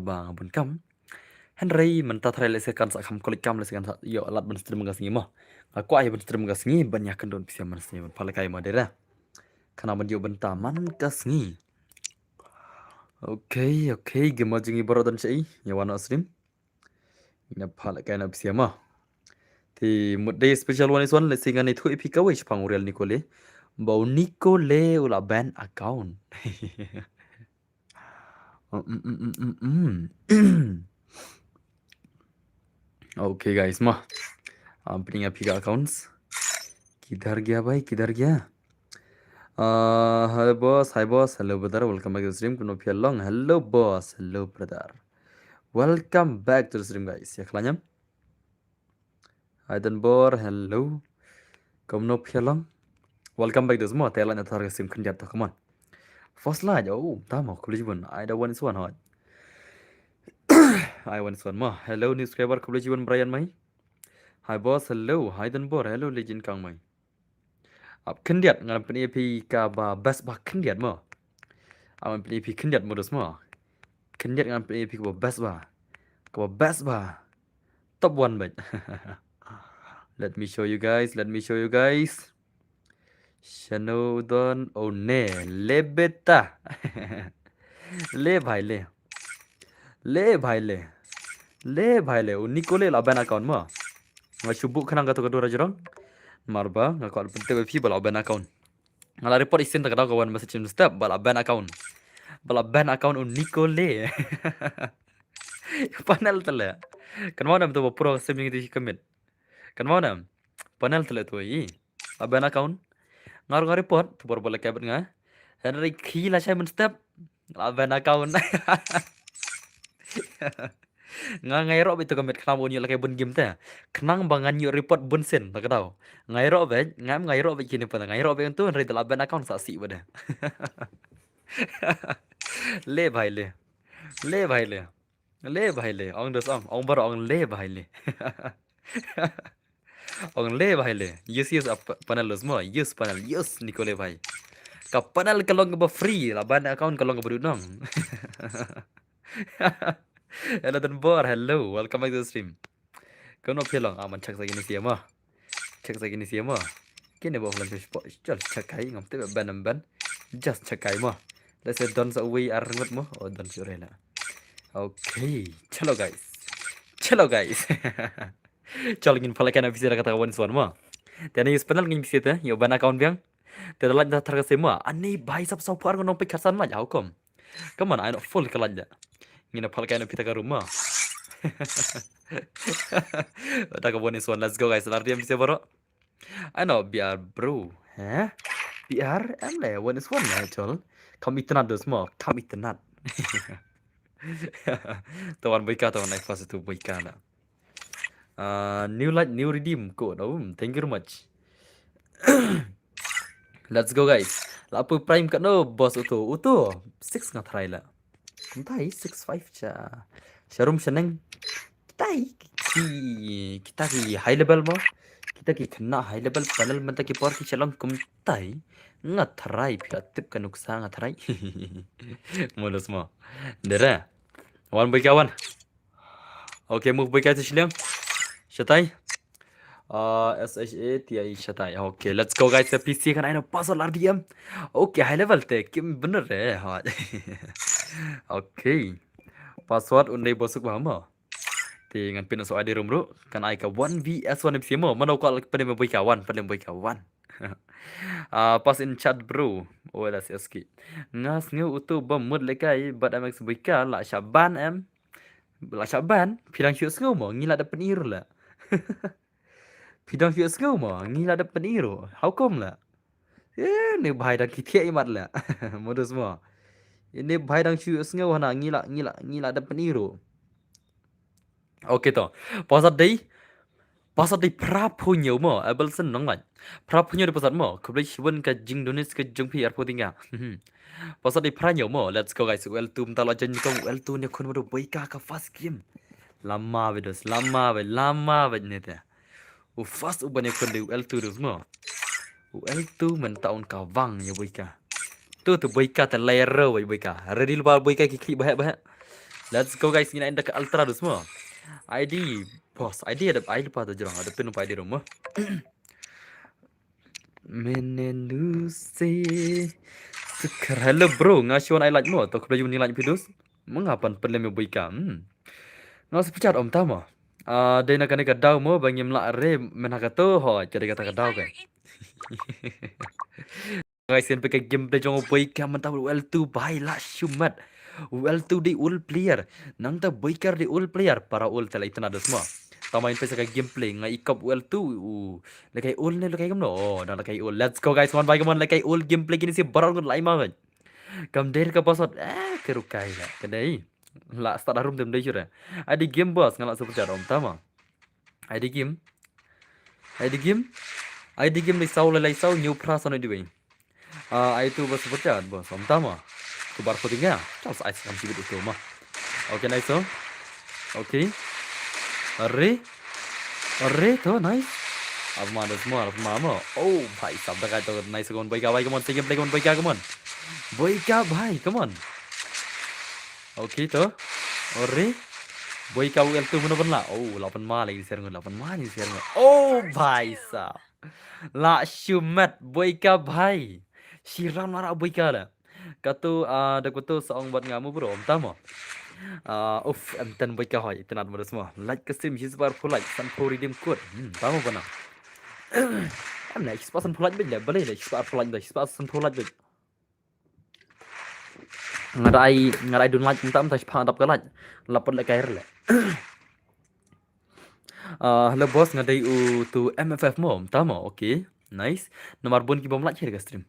bang bun kam Henry mentatrai lesekan sakam kolikam lesekan yo alat ben stream gas ngimo aku ay ben stream gas ngi banyak kendon bisa men stream palakai madera kana ben yo bentaman gas ngi oke gemo jingi borodan sei ya wana stream ina palakai na bisa mah thì một day special one is one let's sing ani thu epi ka wish pang real Nicole bau Nicole ula ban account okay guys माँ अपनी आप ही का अकाउंट्स किधर गया भाई किधर गया hi boss hello brother welcome back to stream कुनो फियलong hello boss hello brother welcome back to stream guys ya kelanyam Hai dan bor hello kuno फियलong welcome back to semua telan atar sim kenjat come on first lah jauh tama kulis bun I don't want one hot I want one mah hello new subscriber kulis bun Brian mai Hi boss hello hi dan bor hello legend kang mai kendiat ngan pen EP ka ba best ba kendiat mo awan pen EP kendiat modus mo kendiat ngan pen EP ka ba best ba top one bet let me show you guys Shanodon one lebeta le bhai le Nicole la ban account mo nga subuk khanang ka to ka dora jorong marba nga call pente we fi bala ban account ngala report isin tak daw kawan message step bala ban account un Nicole panel tele kan mau nam to pro seming di commit kan mau nam panel tele to yi ban account ngar ngar report to bor bala kabet nga Henry khila sai men step ban account nga ngai ro itu commit khnam onyo la kai bun game ta khnang bangan nyu report bun sen tak daw ngai ro be ngam ngai ro be kini pa ngai ro be tu Henry tela ban account sa si bada le bhai le ong dos ong bar ong le bhai le ong le bhai le yes up panel los mo yes panel yes Nicole bhai ka panel kalong ba free la ban account kalong ba nong hello dan bor hello welcome back to the stream kono phialong aman chak sagini siama kene bo lan chal chakai ngam te ban just chakai mo let's say don sa uwi arngot mo o don surela okay chalo guys chalo ngin phala kana bisira kata kawan suan mo tani is panel ngin bisita yo ban account biang te dalat da targa sema ani bai sab so par ngono pe khasan ma jau kom come on I not full kalanja ngina phala kana pita ka rumah Udah kawan suan let's go guys lar diam bisa bro I know biar bro biar em le one is one ya chol kami tenat dos mo kami tenat tawan boika tawan naik fase tu boika na new light new redeem code thank you very much let's go guys lapu prime kat no boss uto 6 ngat try la kuntai 65 cha sharum seneng kita ki high level mo kita ki kena high level panel menta ki por ki chalong kumtai ngatrai pila tip ka nuksa ngatrai modus mo dera wan boy kawan okay move boy ka tishliang shatai SHA TI shatai okay let's go guys PC kan aina password RDM okay high level te kim bener ha okay password unde bosuk bahama dengan pin so ade rumru kan ai ka 1vs1 MC mo mano ko pada boy kawan pas in chat bro ola seski ngas ngu utu bom mud lekai bad mx boyka la shaban pidang syus ngau mo ngila da penir la pidang syus ngau mo ngila da peniro how come la ni bhai da kithia imat la modus mo ini bhai dang syus ngau hana ngila da peniro okay to pasat di prapunyo mo abelsen nong lan prapunyo di pasat mo kublai shiwen ka jing donis ka jung pi arpo tinga pasat di pranyo mo let's go guys well tum tala jen ko well tu ne kun mo boika ka fast game lama be ne ta u fast u bane kun di well tu dus mo well tu men taun ka wang ya boika tu boika ta layer boika ready lupa boika ki bah Let's go guys, nginain dekat ultra tu semua. ID, bos. ID ada ID lepas tu jorang. Ada pin lupa ID rumah. Menelusi Sekar. Hello bro, ngasiwan I like mo. Tok belajar menilai videos. Mengapa perlu memberikan? Nggak sepecat om tama. Dia nak kena kadau mo bagi melak re menakato ho. Jadi kata kadau kan. Guys, yan pakai game play jong boyka mantap well tu bhai la shumat. Well tu di ul player. Nang ta boykar di ul player para ul tala itna ada semua. Tamain pa sa gameplay nga ikap well tu. Lakay ul ne lakay gamno. Oh, na lakay ul. Let's go guys, one by one lakay ul gameplay gini si baral kun lai ma. Kam der ka pasot kerukai la. Kadai. La start harum dem dai jura. Adi game boss ngalak super jar om tama. Adi game. Adi game. Adi game lai sau new pras on di itu bos seperti bos om tama. Kubar putingnya. Charles ice kam sibit itu mah. Oke nice so. Oke. Arre tuh nice. Apa mana semua apa mama. Oh भाई साहब dah kata nice come on boy come on second play come on boy come on. Boy bhai come on. Oke tuh. Arre. Boy wel tu mana pun lah. Oh 8 ma lagi share ngon 8 ma ni share ngon. Oh भाई साहब. La shumat boy bhai. Siram marah boy lah. Katu ada kutu seorang buat ngamu bro om tama. Enten boy hoy tenat mana semua. Like ke stream his bar full like san for redeem code. Tahu apa nak? Em này spot san full like bây giờ boleh lah spot full like dah spot san full like bây. Ngarai don't like entam tak spot dap ke like. Lapor like air lah. Hello boss ngadai tu MFF mo tama okay. Nice. Nomor bun ki bom like ke stream.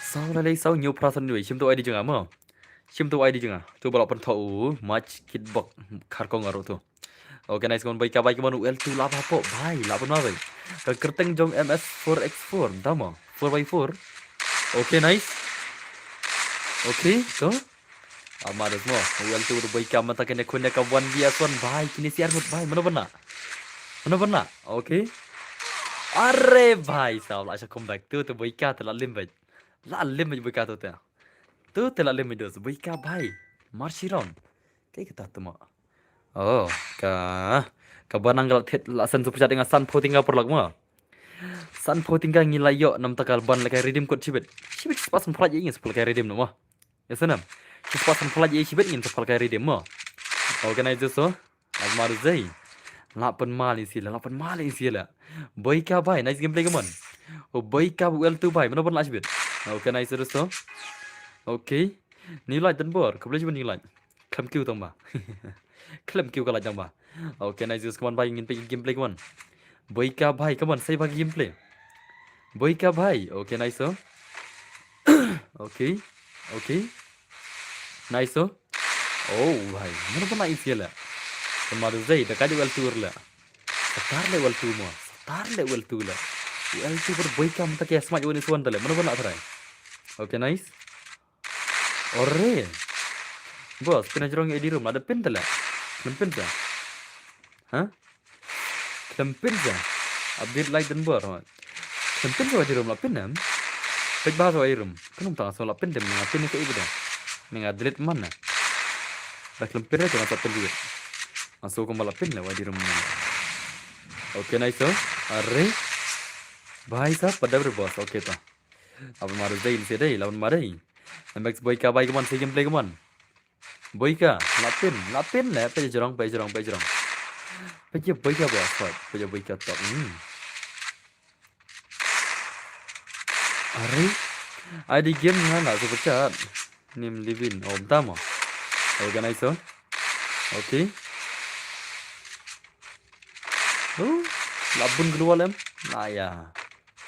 Sau lagi sau nhiều person ni chim tu ID jeung ama. Chim tu ID jeung. Tu balap pen thau match kitbox khar ko ngaro tu. Oke nice kon baik kabai kemana UL2 lap apa bhai lap apa bhai. Kerteng jong MS4X4 tama 4x4. Oke nice. Oke so. Amar semua UL2 tu baik kam tak kena kena ka 1vs1 bhai kini siar mut bhai mana bana. Mana bana. Oke. Arre bhai sao lại sẽ comeback tu baik ka telah lim bhai. La lim baik ka tu te. Tu telah lim dos baik ka bhai. Marchiron. Kayak kita tu mah. Oh, kabanang galak thet lasan super chat dengan san po tinggal perlak ma. San po tinggal ngilai yo nam takal ban lakai redeem code cibet. Cibet sepasan pelaj ingin sepul kai redeem nama. Ya senam. Sepasan pelaj cibet ingin sepul kai redeem ma. Organize so. Almar zai. 8 mal sila, 8 mal sila. Boy ka bhai, nice gameplay kaman. Oh boy ka well tu bhai, mana pun lah cibet. Organize so. Okay. Nilai dan bor, kau boleh cibet nilai. Kam kiu tong ba. Klaim kill kalah jamba. Okay, nice use come on bhai ingin pergi gameplay come on. Boy ka bhai come on saya bagi gameplay. Boy ka bhai. Okay, nice so. Okay. Okay. Nice so. Oh bhai, mana pun nak isi lah. Kemarin zai dah kadi well tour lah. Setar level 2 mo. Setar level 2 lah. Well tu ber boy ka mata kayak smart ini suan tale. Mana pun nak try. Okay, nice. Ore. Bos, pina jorong di room ada pin tala. Lempin sa? Hah? Lempin sa? Update like dan bar. Lempin sa di room lapin nam. Pek bahasa di room. Kenapa tak asal lapin dem ngapin ke ibu dah. Mengadlit mana? Dah lempin aja nggak tapin juga. Masuk ke lapin lah di room. Oke nice so. Arre. Bhai sah pada berbos. Oke ta. Apa maru zain sih deh. Lawan marai. MX boy ka bhai keman si gameplay keman. Boy ka, lapin lah, pe jorong. Pe boy ka bos, pe boy ka top. Are, ada game mana super chat. Nim livin, om tama. Organize so. Okay. Oh, labun keluar lem. Nah ya,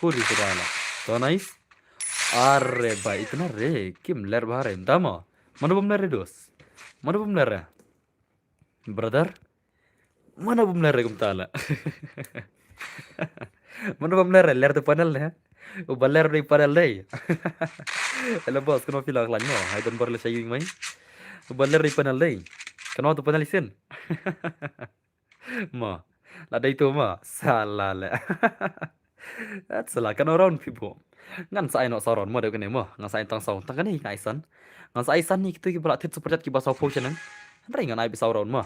puri sudah lah. So nice. Arre, baik itu nare. Kim ler bahare, tama. Mana bom ler dos. Mana bom ler brother? Mana bom ler kum tala? Mana bom ler tu panel nih. O baler di panel deh. Hello bos, kenapa bilang lan mo? Hai dan baru saya main. O baler di panel deh. Kenapa tu panel isin? Ma, lah itu ma salah lah. That's salah kan orang people. Ngan saya nak saron mo dek ni mo. Ngan saya tang saw tang kan ni ngaisan. Ngan saya san ni kita ki belat tit super chat ki basau potion Ringan ai pisau raun mah.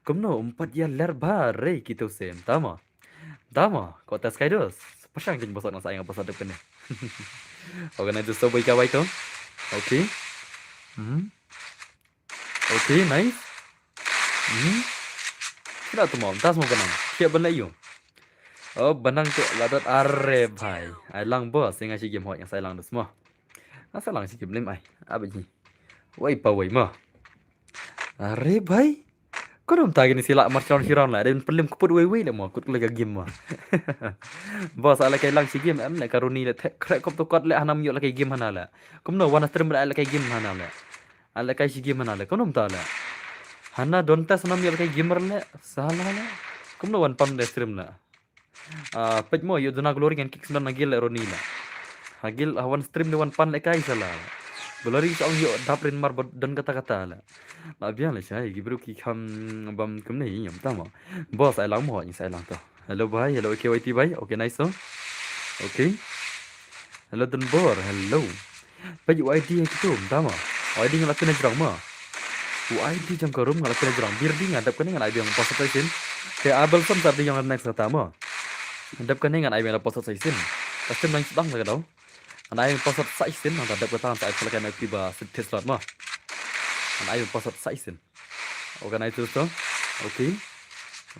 Kumno umpat ya ler bare gitu sem. Tama. Kau tes kai dos. Pasang jeng bosot nasa yang bosot depan ni. Oke, na itu so boy ka to. Okay. Hmm. Okay, nice. Hmm. Tidak tu mau. Tas mau benang. Siap benang you. Oh, benang tu ladat are bhai. Ai lang bos singa si game hot yang saya lang dos mah. Asa lang si game lim ai. Apa ni? Wai pa wai mah. Are bhai. Kau dah tahu ni sila marcion hiran lah. Dan pelim kuput wei lah mau. Kut lega game mah. Bos ala kai lang si game am la karuni la krek kop to kot le hanam yo la kai game hana la. Kum no wana stream la kai game hana la. Ala kai si game hana la. Kau nom ta la. Hana don tas nam yo la kai gamer la. Salah la. Kum no wan pam le stream la. Pej mo yo dona glory kan kick sunan nagil la roni la. Hagil awan stream le wan pan le kai salah. Belari sa yo daprin mar dan kata-kata la. La bien la sai gibru ki kam bam kum ni yam ta mo. Bos ai lang mo ni sai lang to. Hello bhai, hello KYT bhai. Okay nice so. Okay. Hello Dan Bor, hello. Baju ID yang gitu, tama. ID ngelakuin aja orang mah. ID jam korum ngelakuin aja orang. Biar dia ngadap kan dengan ID yang post station. Kayak Abel sam tadi yang next tama. Ngadap kan dengan ID yang post station. Pasti main sedang lah kau. An ID post station, nanti ngadap kita nanti kalau kena tiba test slot mah. An ID post station. Oke nice so. Okay.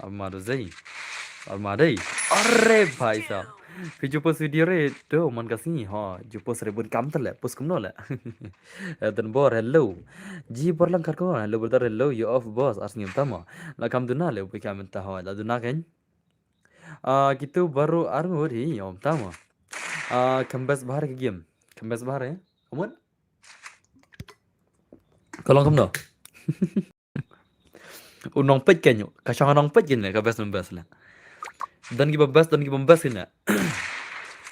Almada zai. Almadai. Arre bhai sahab. फिर जो post video रे तो मन का सी हाँ जो पोस्ट रे बुन काम तले पोस्ट कम नोले dan bor hello ji borlang kar ko hello brother hello you off boss asnya tama la kam duna le upi kam ta ha la duna kan gitu baru armur hi om tama kembas bahar ke game kembas bahar ya amun kolong kam no unong pet kenyo kasang unong pet gin le kembas membas la dan gibas kena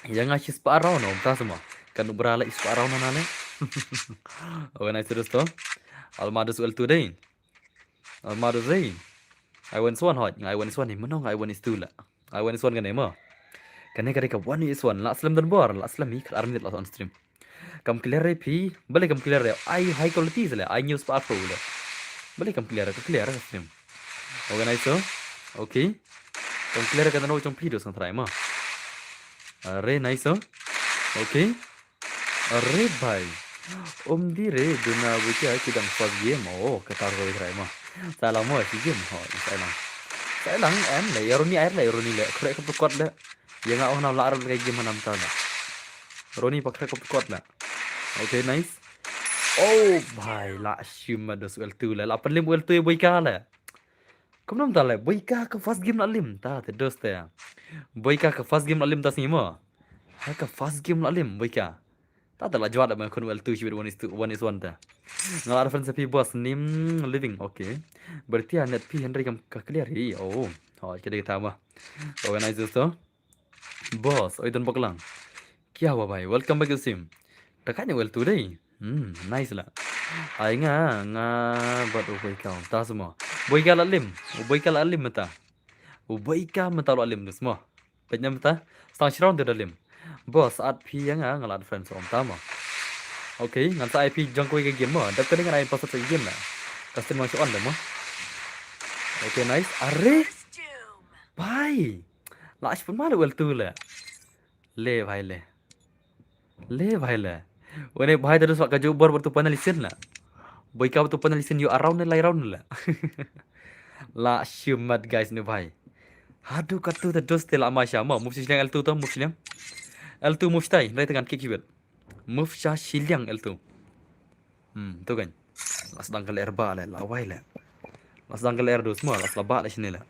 yang ngasih separuh no entah semua kan berala separuh no nale oke nice terus to almada soal today almada zain I want one hot I want one ni menong I want is two la I want one kan emo kan ne ka one is one la aslam dan bor la aslam ik armit la on stream kam clear re pi balik kam clear re I high quality la I news powerful la balik kam clear stream oke nice so okay kam clear ka no trong video sang try ma Are nice oh. Okay. Are bhai. Di re duna buka kidang first game oh kata roi rai mah. Salah mo si game ho salang. Salang em le Roni air le Roni le krek ko kot le. Yang ngau na lar kai game manam ta la. Roni pakai ko kot la. Okay nice. Oh bhai la shima dos wel tu la palim wel tu buka la. Kamu nam ta le buka ke first game la lim ta te dos te. Boyka ke first game lalim tas ni mo. Ke first game lalim boyka. Tak ada lah jawab dah kon well 2 one is one ta. Ngal reference pi boss nim living okay. Berarti net pi Henry kam ka clear hi. Oh. Oh kita kita mah. Organize dosto. Boss oi dan boklang. Kya hua bhai? Welcome back to sim. Takanya well today. Nice lah. Ai nga buat boyka ta semua. Boyka lalim. Boyka lalim mata. Ubaika mentalu alim dus semua. Penyam ta stang shround de alim. Bos at pi yang ngalat friends om tama. Okay, ngan sa IP jangkoi ke game mah. Dak dengan ai pasat game lah. Custom masuk on dah mah. Okay, nice. Are. Bye. Last pun malu wel tu le. Le bhai le. Le bhai le. Wene bhai terus wak kaju bor tu panalisin lah. Boy ka tu panalisin you around le around lah. La shumat guys ni bhai. Aduh katu terus telah masya mau move silang L2 tu move silang L2 move stay dari dengan kick kibet move sya silang L2 tu kan las dang kal erba le lawai le las dang kal er dos semua las laba le sini le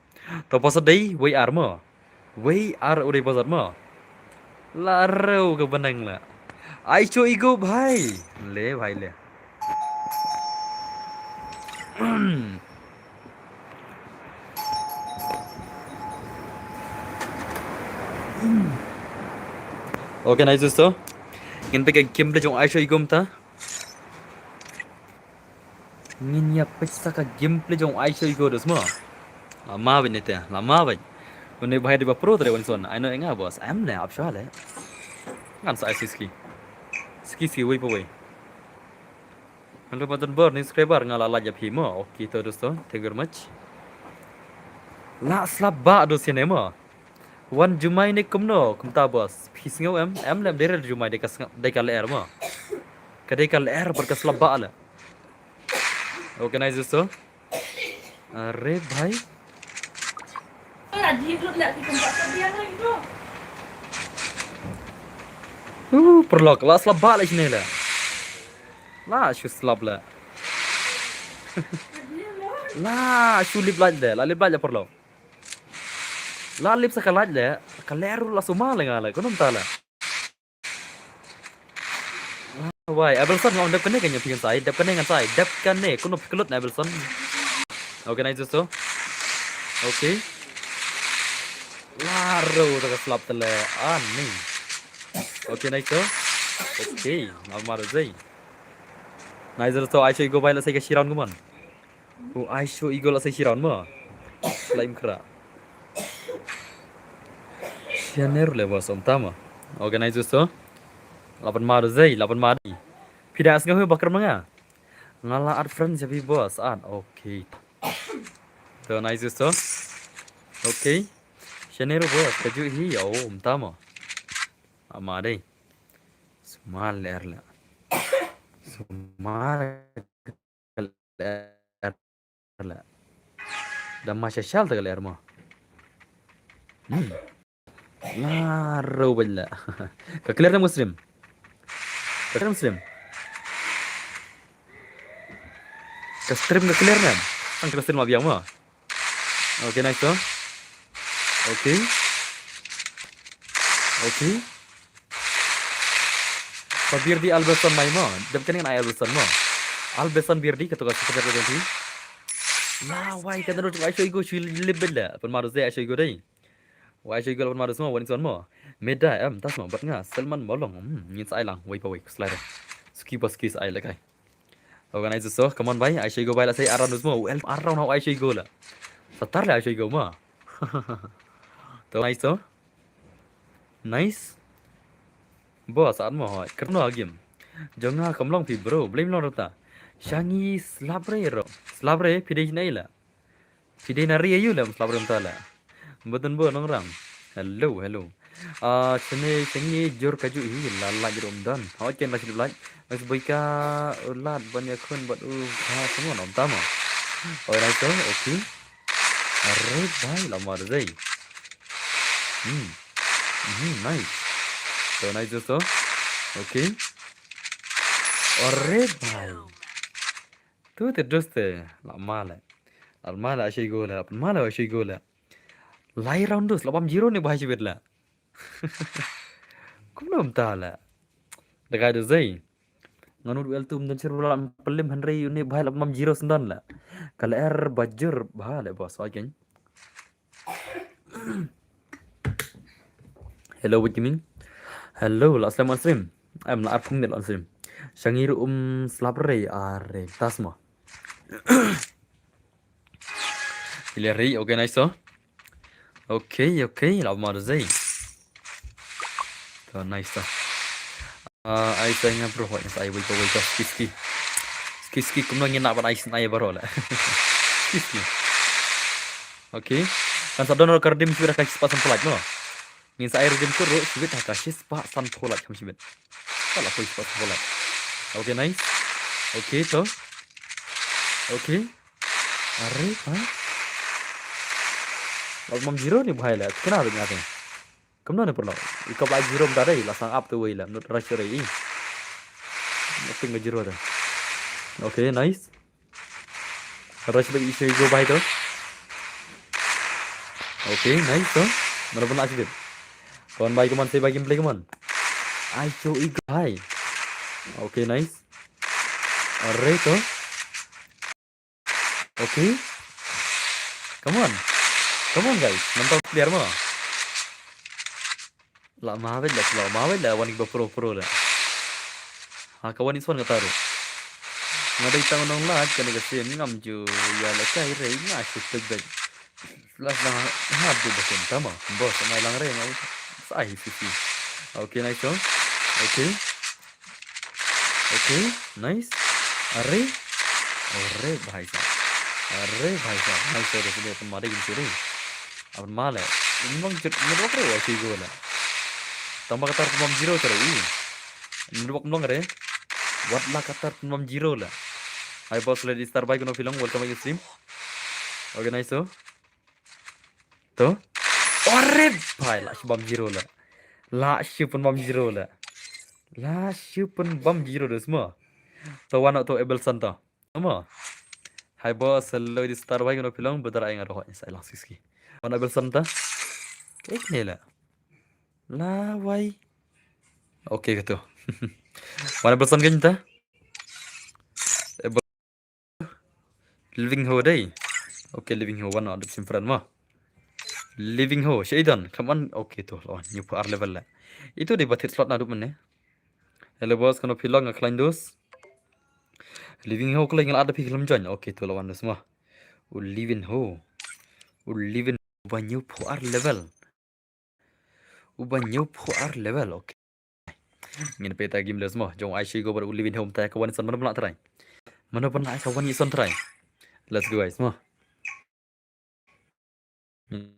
to pasal dai way ar mo way ar udah pasal mo larau ke benang le ai cho ego bhai le bhai le Okay nice dosto. Ngin pe game le jong aisho igum ta. Ngin ya pesta ka gameplay jong aisho igo dos mo. Lama ben nete, lama ben. Une bhai de ba pro tre wan son. I know enga boss. Am le ap sha le. Ngan sa ski. Ski wei po wei. Halo Bor, ni subscriber ngala ya phimo. Okay to dosto, thank you very much. La slap ba do cinema. Wan jumai ne kumno, kumta bos. Pisngau em lem dere jumai de kal air mo. Kadai kal air पर का slap ba la. Okay nice dosto. अरे भाई perlok la slap ba la sini la. La shu slap la. La shu lip la lip la perlok. La lip sakalaj la, kaleru la suma la ngala, konom tala. Why? Abelson ngom dep kene kanya pian sai, dep kene ngan sai, dep kene kuno pikelut na Abelson. Okay nice dosto. Okay. Laro ta slap tele ani. Okay nice to. Okay, normal zai. Nice dosto I show you go baila sai ka shiran guman. Oh I show you go la sai shiran mo. Laim kra. Sianer le bos om tama. Okay nice dosto. Lapan mar zai, lapan mar. Pidas ngau bakar manga. Ngala art friend jadi bos an. Okay. To nice dosto. Okay. Sianer bos kaju hi om tama. Ama dai. Small air la. Small air la. Dah masya shal tak air mah. Laro bala. Kakler na Muslim. Kakler Muslim. Kastrim kakler na. Ang kastrim mabiyang mo. Okay nice to. Okay. Okay. Pabirdi Alberson mai mo. Dab kan ay Alberson mo. Alberson birdi ketuka sekedar ganti. Nah, why kan ro ay shoy go shoy libella. Pan maru zai ay shoy go dai. Why shoy go pan maru semua wani son mo. Meda tas mo bat nga Salman molong. Ngin sa ay lang. Wait pa wait slide. Skis ay lakai. Organize so, come on bhai, I should go bhai la say around mo. Well, around how I should go la. Satar la I should go ma. To nice so. Nice. Boss at mo hoy. Kerno agim. Jonga kamlong pi bro, blame lo rota. Shangi slabre ro. Slabre pide nei la. Pide na ri ayu la slabre mta la. Mboten bo nong ram. Hello, hello. Sini jur kaju hi la jrom dan. Hoy ken la sidip lai. Mas boika ulat banyak kun buat semua nom tama. Alright so, okay. Arre bhai lama zai. Nice. So nice so. Okay. Arre bhai. Tu terus lama la. Lama la asyik gola. Lama la asyik gola. Lai round dus 80 ni bhai sibit la. Kum nom ta la. Dekai tu zai. Nganur wel tum dan cerulam pelim Henry ini bahal 609 lah. Kalau air bajur bahal bos again. Hello what you mean? Hello la aslam asrim. Am la arkum del asrim. Shangir slabre are tasma. Ileri okay nice so. Okay la mar zai. So nice so. Ai tanya bro hoy sai wait ski kumno ngina ban ai snai baro la. Ski. Okay. Kan sa donor kardim sudah kasih pasan pelat no. Ngin sa air dim kuro sudah kasih pasan pelat kami sibet. Salah koi pasan pelat. Okay nice. Okay to. Okay. Arre ha. Mam zero ni bahai la. Kenapa ngate? Kumno ne perlo. Ikop ai zero mdare la sang up tu wei la. Not rush rei. Nothing ke zero dah. Okay nice. Rush bagi isi go bahai to. Okay nice to. Mana pun asyik. Kawan baik kawan saya bagi play kawan. I show you guys. Okay nice. Alright to. Okay. Come on guys. Nonton clear mo. La mawid la wani ba pro la. Ha kawan iswan kata ro. Ngadai tangon nong lat kan kasi ngam ju ya la kai rei nga asyik teg. Plus lang hadu basin tama. Bos may lang rei ngau. Sai sisi. Okay nice to. Okay nice. अरे! अरे भाई साहब! अरे भाई साहब! नाइस है इसलिए अपन मारेगी sini. अपन माल है. Memang menurut aku ya sih gue lah. Tambah kata pemam zero terus. Menurut aku nggak ada. What lah kata pemam zero lah. Hi boss, lady star bike no film. Welcome to stream. Okay nice so. Tuh. अरे भाई lah si bam zero lah. Lah si pun bam zero lah. Lah si pun bam zero dah semua. Tuh one atau able santa. Semua. Hi boss, lady star bike no film. Betul aja nggak rohnya saya langsung ski. One able santa. Ini lah. Lah why? Oke gitu. One able santa kita. Living ho day. Oke living ho one ada simpan mah. Living ho, Shaidan, come on. Oke tuh lawan new PR level lah. Itu di batit slot naduk mana? Hello boss, kena pilong ngaklan dos. Living ho kalau ingin ada pikir join. Oke tuh lawan dos mah. Living ho. Living ubah new PR level. Ubah new PR level. Oke. Ingin peta game dos mah. Jom Aisyah go ber living home tak kawan son mana pernah try. Mana pernah kawan ison try. Let's go guys mah.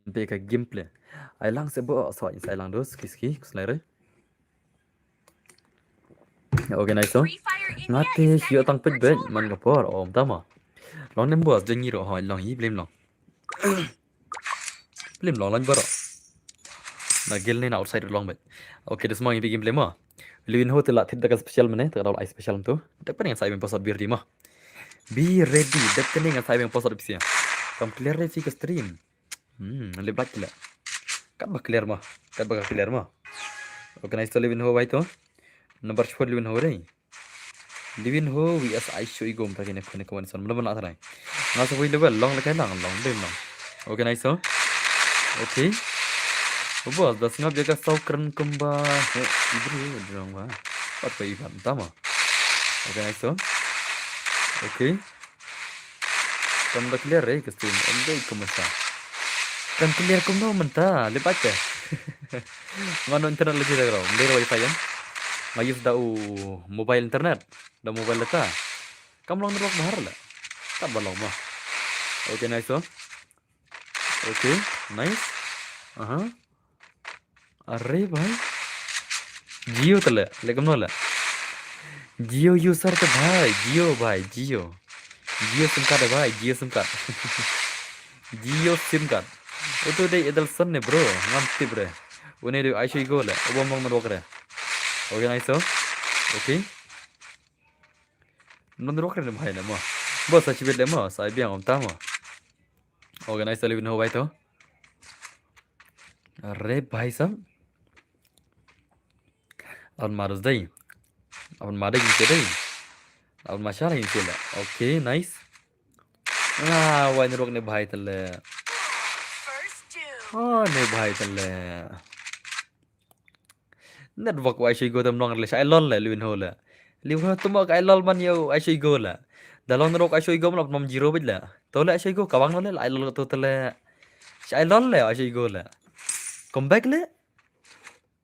Peka gameplay. Ai lang sebo so insai lang dos kiski selera. Oke nice so. Ngate hiyo tang pet bet man kapor om tama. Long nem bos jengi ro hoi long hi blem long. Blem long lang baro. Na gel ne na outside long bet. Oke this morning game blem ma. Livin ho tela thid daga special mane ta dal ai special tu. Dak pening sai ben posot bir di ma. Be ready dak pening sai ben posot bisia. Kam clear re ke stream. Le black la. Kat ba clear ma. Kat ba clear ma. Oke nice to livin ho bai to. Number 4 livin ho re. Livin ho vs Aisho igom ta kene khone kawan son mana nak tarai. Ngasa voi level long la kai lang long dem long. Oke nice so. Oke. Bos das ngap jaga sau keren kemba. Ibru dong ba. Pat pa iban tama. Oke nice so. Oke. Kam da clear re ke stream. Ondai kumasa. Kan clear kum no menta lepat ke. Ngano internet lagi dah kau. Ndero wifi kan. Mayus da mobile internet. Da mobile data. Kamu long nerok bahar lah. Tak balong mah. Oke nice so. Oke nice. Aha. अरे भाई जियो तले लेकिन नोला जियो यूजर तो भाई Jio SIM card है भाई Jio SIM card itu deh idol son nih bro nganti bre ini deh Aisyah go lah obong bong nerok re oke nice so oke nerok re भाई ना मो bos aci bet demo saya biang om tama oke nice so livin ho भाई तो अरे भाई साहब Lawan Marus day. Lawan Mada gitu day. Lawan masalah gitu lah. Oke, nice. Ah, wah ini rok ne bhai tale. Oh, ne bhai tale. Net vok wa Aisyah go tam long le sai lol le luin ho la. Liu ho tumo kai lol man yo Aisyah go la. Dalon rok Aisyah go nom 0 bit la. To le Aisyah go kawang lol le lai lol to tale. Sai lol le Aisyah go la. Come back le.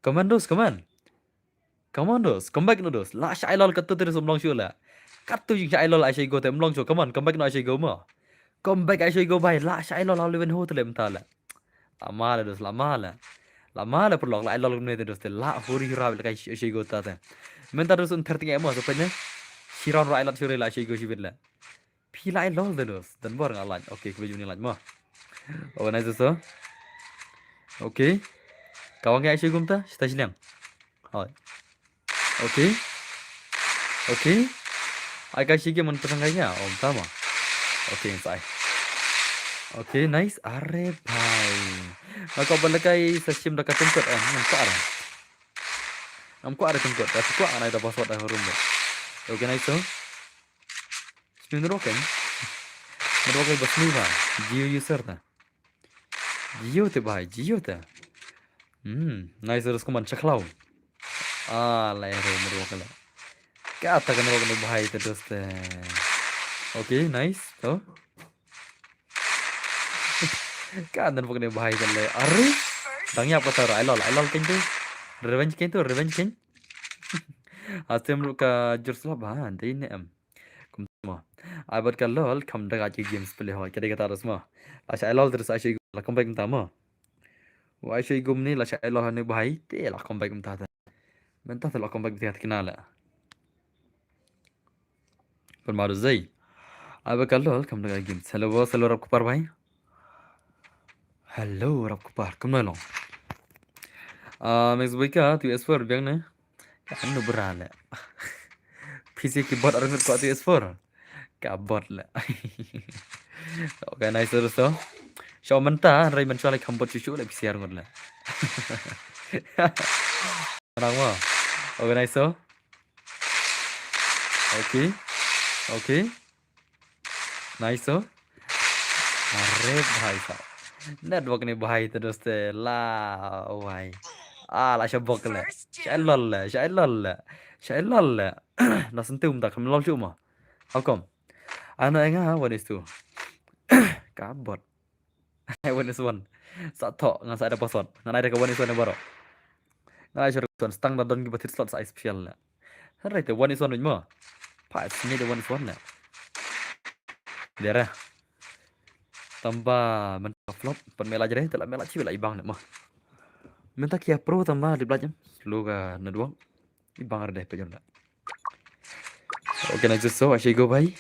Commandos, Come on dos, come back no dos. La Aisyah lol katu terus umlong shua la. Katu jing Aisyah lol Aisyah go tem umlong shua. Come back no Aisyah go mo. Come back Aisyah go bhai. La Aisyah lol luin ho tale mta la. Lama la dos, lama la perlok la lol ne dos te la hori hira la Aisyah go ta te. Menta dos un 30 mo so penya. Shiran ra ilat shuri la Aisyah go shibit la. Pi la lol de dos. Dan bor ngalan. Oke, kebeju ni lan mo. Oh nice so. Oke. Kawang Aisyah gum ta? Sta silang. Hai. Oke. Agak sige man pasangkainya om tama. Oke insai. Oke nice. Are bhai. Maka balakai sa sim dekat tempat namko ada tempat. Tapi ko ana ida password dah room. Oke nice so. Spin roken. Merokai basni ba. Geo user ta. Geo te bhai, Geo ta. Nice terus kuman ceklau. Lehro merokai la. क्या आता करने वाले भाई तो दोस्त है okay nice तो क्या अंदर पकड़ने भाई कर ले अरे तंगी आपका सर आई लॉल किंतु रिवेंज किंतु आज हम लोग का जुर्सला भाई दे ने semua. Abad kalau kam dah aja games pilih hoi kita kata semua. Asal lol terus asal lah comeback entah mah. Wah asal gum ni lah asal lol ni bahai te lah comeback entah. Mentah lah comeback dia kenal lah. Permaru zai. Abad kalau kam dah games. Hello boss, hello rap kupar bhai. Hello rap kupar. Kamu nong. Max boy ka tu S4 biang na. Kan nu berala. PC keyboard orang tu tu S4. Kabot lah. Okay, nice terus tu. Show mentah, rai mencuali kambot cucu lah PCR ngon lah. Orang mah. Okay, nice tu. Okay, okay, nice tu. Arre bhai sahab. Network ni bhai terus te lah, bhai. Lah syabok lah. Syalol lah, syalol lah. Syalol lah. Nak sentuh tak kamu lalu cuma. Hukum. Anak enggak wanis tu. Kabot. Wanis one. Satu nggak ada password. Nggak ada ke wanis one baru. Nggak ada syaratan. Stang dan don gibatir slot size special lah. Hari itu wanis one mah. Pas ni ada wanis one lah. Dia lah. Tambah mentah flop. Penmela aja deh. Telah mela cium lah ibang nak mah. Mentah Kia Pro tambah di belakang. Lu ka nedwang. Ibang ada deh pejon lah. Okay, next so asyik go bhai.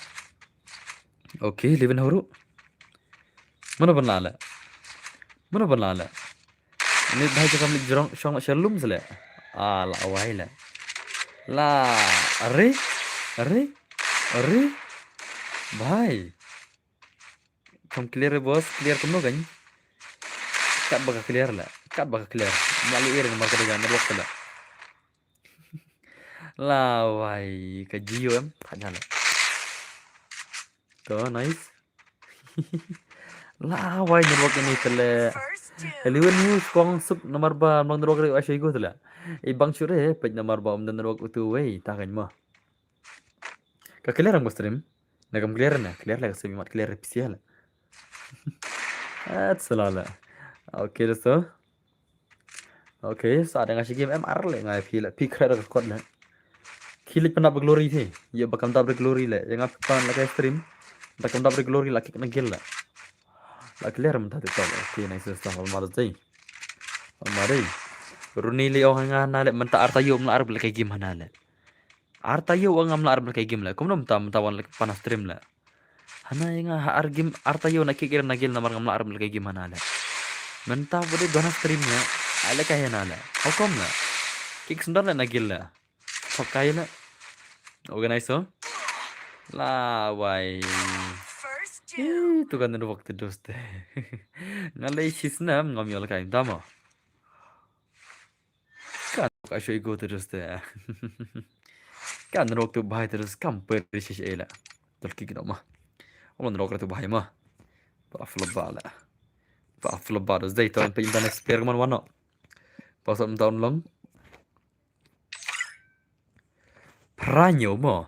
Okay, live in huru. Mana pernah lah. Mana pernah lah. Ini bhai cakap ni jorong syong shalom sele. Lah awai lah. Lah, are, bhai. Kamu clear bos, clear kamu kan? Kat bakal clear lah, kat bakal clear. Malu irin marka dengan network lah. Lah, wai, ke Jio em, tanya lah. Tuh, nice. Lah, wai network ini tele. Eliwen news kong sup nomor ba, mang network ri asyik go tele. Ibang sure, pej nomor ba om network utu wei, takan mah. Ka clear ang stream. Nagam clear na, clear lah kasi mat clear PC lah. Selalu. Okay dosto. Okay, saat yang ngasih game MR le ngai phi la phi kira record la. Khilik pernah berglory thi. Ya bakam tak berglory le. Yang apa nak stream. Bakam tak berglory la kik nagil la. La clear mentah tu. Okay, nice dosto. Almar zai. Almarai. Runi li orang ngana le mentah artayo mla arab le kai game hana le. Artayo orang mla arab le kai game la. Kum nam tam tawan le panas stream la. Hana yang har game artayo nak kikir nagil namar ngamla arab le kai game hana le. Mentah boleh dona streamnya. Ala kaya nala. Hukum lah. Kik sendar lah nagil lah. Kok kaya lah. Organize so. Lah wai. Itu kan ada waktu doste. Ngalai sisna ngomyol kain tama. Kan kasih ego terus deh. Kan ada waktu bahaya terus kamper di sisi ela. Terkik kita mah. Orang ada waktu bahaya mah. Pak flebal. Zai tahun pe internet spare man wano. Pasal tahun long. Pranyo mo.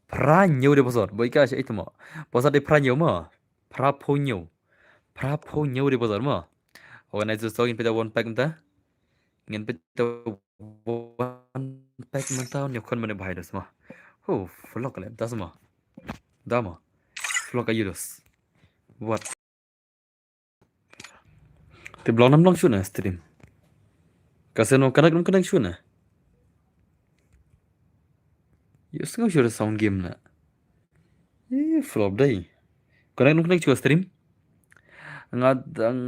Pranyo dia pasal. Boy ka siya ito mo. Pasal dia pranyo mo. Praponyo. Praponyo dia pasal mo. Okay, na so in pita one pack mta. Ngin pita one pack mta ni kon man bahai das mo. Oh, flok le das mo. Dama. Flok ayudos. What? Te blog nam long shuna stream. Kasi no kanak nam kanak shuna. Yus ngau shura sound game na. Flop day. Kanak nam kanak shura stream. Ngaton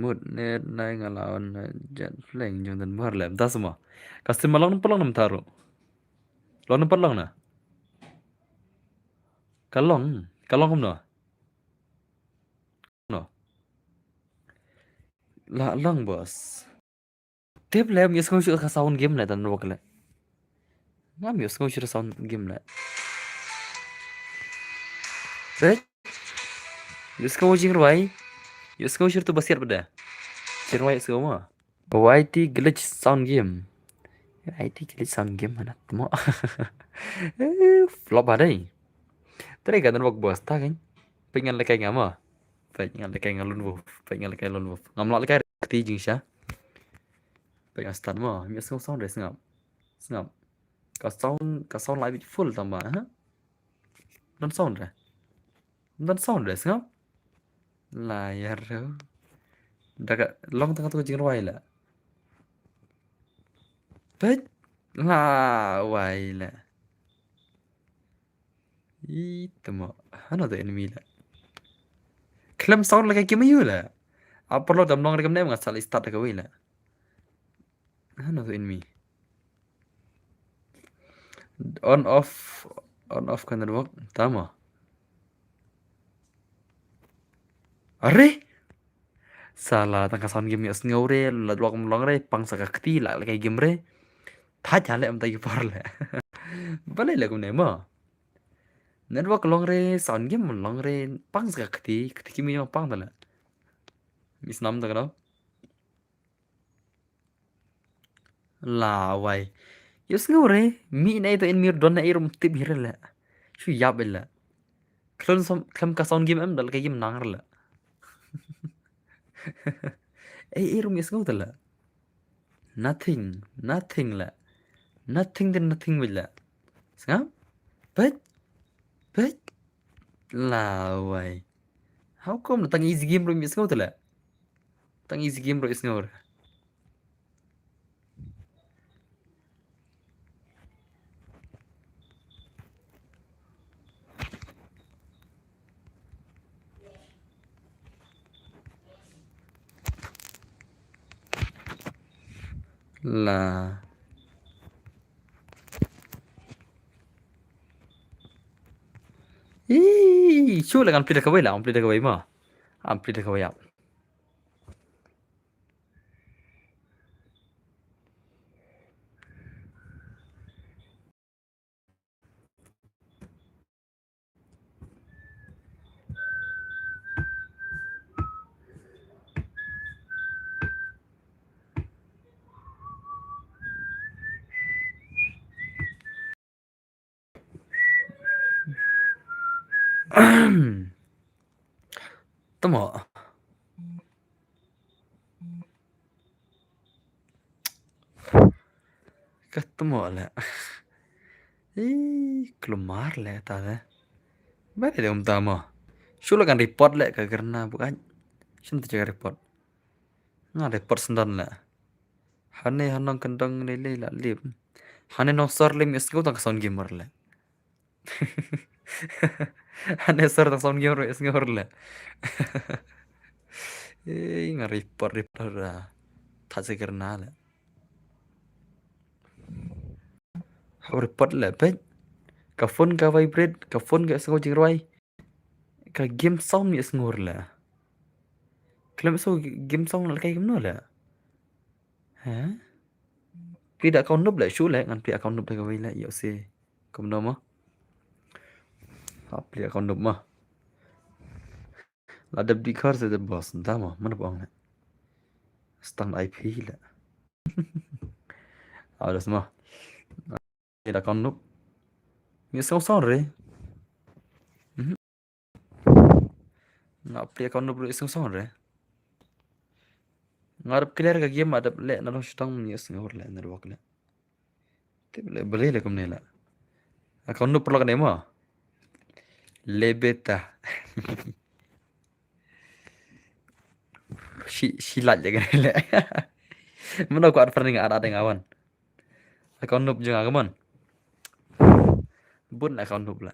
mood net nai ngalawan jet fleng jong dan bar lem tas semua. Kasih malang nam taruh. Long nam long na. Kalong kam no. No. La long bos. Tip lem yus ngau shura sound game na dan wakle. Ngam yus ngau shura sound game na. Right? Yus ngau jing rai. Yus ngau shura tu basir pada. Cirwai semua. YT glitch sound game. YT glitch sound game mana temo. Flop ada ni. Tadi kan wak bos ta kan. Pengen lekai ngama. Pengen lekai ngalun wolf. Pengen lekai lun wolf. Ngamlak lekai keti jing sya. Pengen start mo. Mi sound des ngam. Ka sound live full tambah ha. Don sound ra. Don sound ra sngap. Layar ro. Daga long tengah tu jing roi la. Pet. La wai la. Itu mo. Hana tu enemy la. Klam sound la kayak gimana la. Apa lo dam long rekam nem ngasal start ka wei la. Hana tu enemy. On off kan work. Tama. Are? Salah tangka sound game yas ngore la dua kum long re pang saka kti la kayak game re. Tha jale am tagi par la. Balai la kum ne mo. Network long re sound game long re pang saka kti kimi yo pang la. Mis nam ta kana. La wai. Yus ngore mi na ito in mir don na irum tip hirla. Shu yab la. Klam ka sound game am dal kayak game nang la. Irum yus ngau la. Nothing la. Nothing then nothing wala. Sngap? But la wai. How come na tang easy game ro yus ngau la. Tang easy game ro yus ngau. La. Sure là ampli ka wai la, ampli ka wai ma. Ampli ka wai up. Tamo. Ketemu la. Keluar la ta la. Bale de tama. Sure kan report la ka karna bukan. Shin tu jaga report. Nga report sendan la. Hane hanang kandang lele la lip. Hane no sor le mis ko tang sound gamer la. Hane sor tang sound gamer is ngor la. Nga report la. Ta se karna la. How report la pet. Ka phone ka vibrate, ka phone ka sengo jing roi. Ka game sound ni ngor la. Klam so game sound la kai gam no la. Hả? Khi đã account núp lại số lệ ngàn pi account núp lại cái lại yếu xe. Cầm đâu mà? Học pi account núp mà. Là đập đi khởi sẽ đập boss ta mà, mana bang la. Stand IP la. Ada semua. Ada account núp. Ni sao rồi. Ngap pi account núp rồi sao rồi. Ngarap clear ka game ada le na lo stang ni ngor la na wak la. Te bele la kum ne la. Account núp perlu kan emo. Lebeta. Silat je kan le. Mana ku ada ada ngawan. Account núp jeung agamon. Bun account núp la.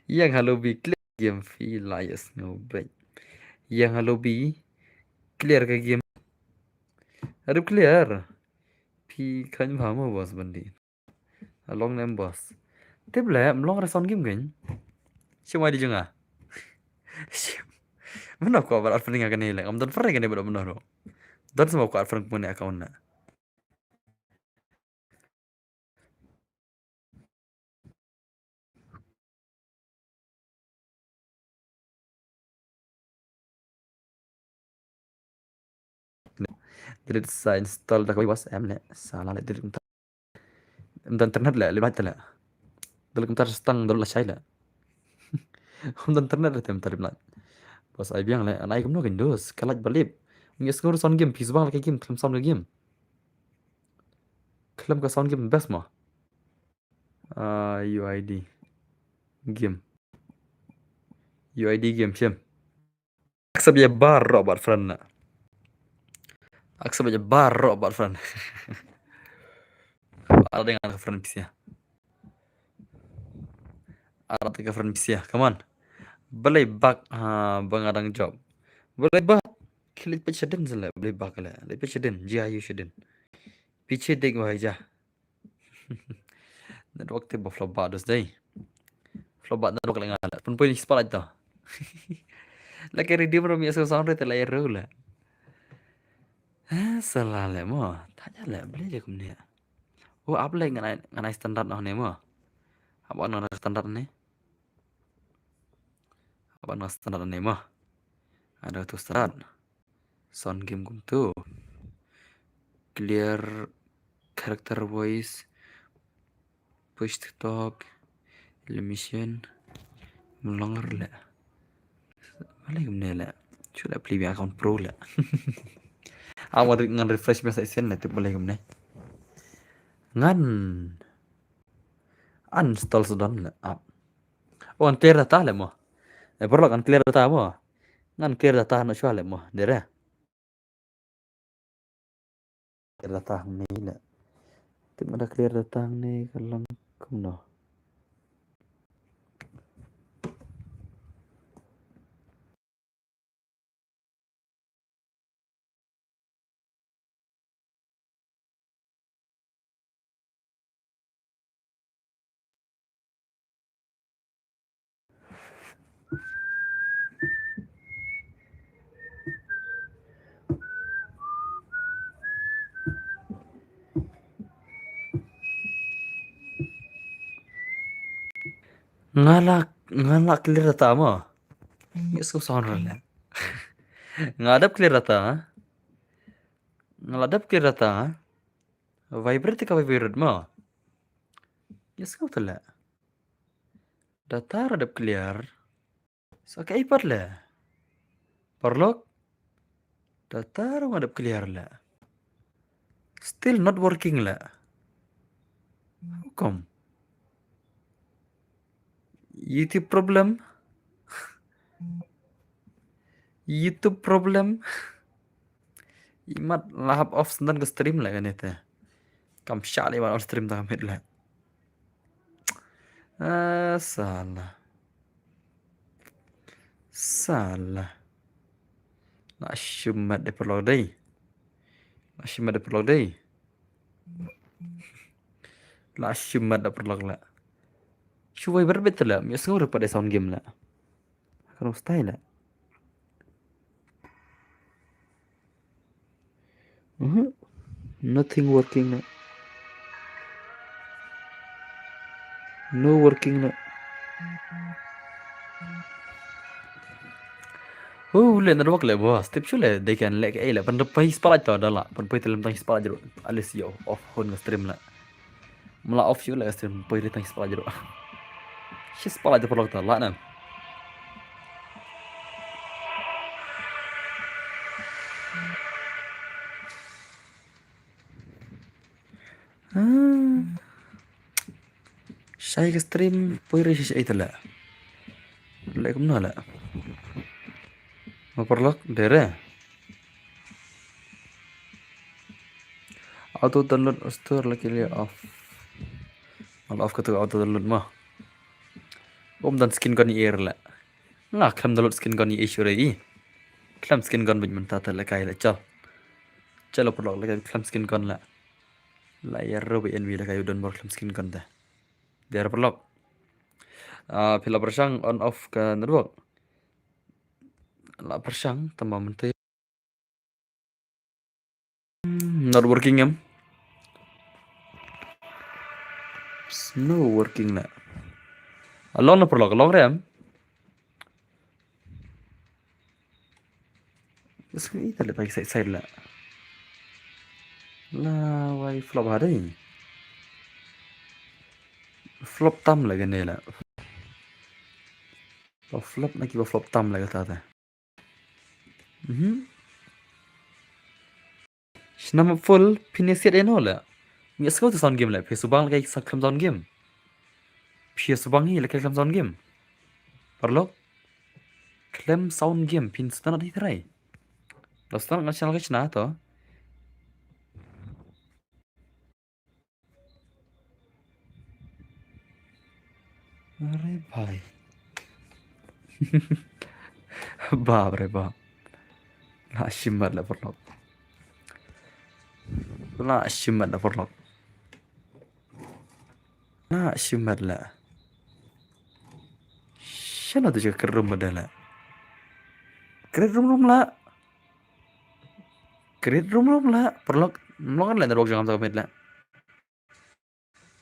Yang halobi clear game fi layas no break. Yang halobi clear ka game. Aduh clear. Fi kan phama boss bandi. Long name boss. Tiếp lệ long ra son game gin. Cuma di junga. Mana ko bar arfan nga kanila. Am don farre gani bedo benar. Don sama ko arfan punya account na. Delete sa install dak was em le. Salah le delete entar. Dan internet le libat la. Delete entar stang dol la shay la. Dan internet le tem tarib la. Bos ai biang le anai kum no Windows kalaj balip. Nges ngur son game pis bang la game klam son game. Klam ka son game best ma. UID game UID game xem aksab ya barro bat friend na aksab ya barro bat friend ada dengan friend ya ada dengan friend ya come on balai bak bangadang job balai bak kilit pecheden zala balai bak la balai pecheden jia yu sheden पीछे देख भाई जा network te ba flop ba dos dai flop ba network la ngala pun pun spot ta la ke redeem ro mi so sound te la ro la salah le mo tanya le beli je kumne oh apa le nganai standar no ne mo apa no standar ne apa no standar ne mo ada tu standar sound game kum tu clear character voice push to talk elimination melonggar la beli kumne la sudah beli account pro la awak ngan refresh message sen la tu beli kumne ngan uninstall sudah la app oh an clear data le mo perlu kan clear data mo ngan clear data no shwa le mo dere clear data ni la tim ada clear data ni kalang kumno ngalak clear data mo yes ko sound la ngadap clear data ngadap clear data vibrate ka vibrate mo yes ko tala data radap clear so kai par la parlok data radap clear la still not working la hukum YouTube problem imat lahap off sendan ke stream lah kan itu kam syali on stream tak mit lah salah nak syumat de perlu dai nak syumat de perlu lah Shuvai berbeda lah, misalnya udah pada sound game lah. Kalau style lah. Nothing working lah. No working lah. Oh, le network le bos. Tip chule they can like lah. Pan pai spala to adalah. Pan pai telam tang spala jero. Alis yo off hon stream lah. Mula off chule stream pai tang spala jero. Shi spala jero perlu lah nam. Saya ke stream pai resis itu lah. Like mana lah. Perlu dere. Auto download store lagi le off. Mal off ketuk auto download mah. Dan skin kan air lah. Nggak klam download skin kan issue lagi. Klam skin kan banyak mentata lah kaya lah cal. Cal perlu lagi klam skin kan lah. Layar robi NV lah kaya udah baru klam skin kan dah. Dia perlu. Pila persang on off ke network. Lah persang tambah menteri. Not working em. No working lah. Long na perlu long rem. Sekali tak lepas side lah. Lah why flop ada ni. Flop tam lagi ni lah. Flop nak kira flop tam lagi tata. Nama full pinesiat eno lah. Mias kau tu sound game lah. Pesubang lagi saklam sound game. PS wangi le klaim sound game. Perlo klaim sound game pin stan di terai. Dostan ngal channel ke chna to. अरे भाई बाप रे बाप لا الشمال لا فرلوك لا الشمال لا فرلوك لا الشمال لا شنو تجي كرم بدلا كريت روم لا كريت روم لا فرلوك ملون لا دروك jangan sampai لا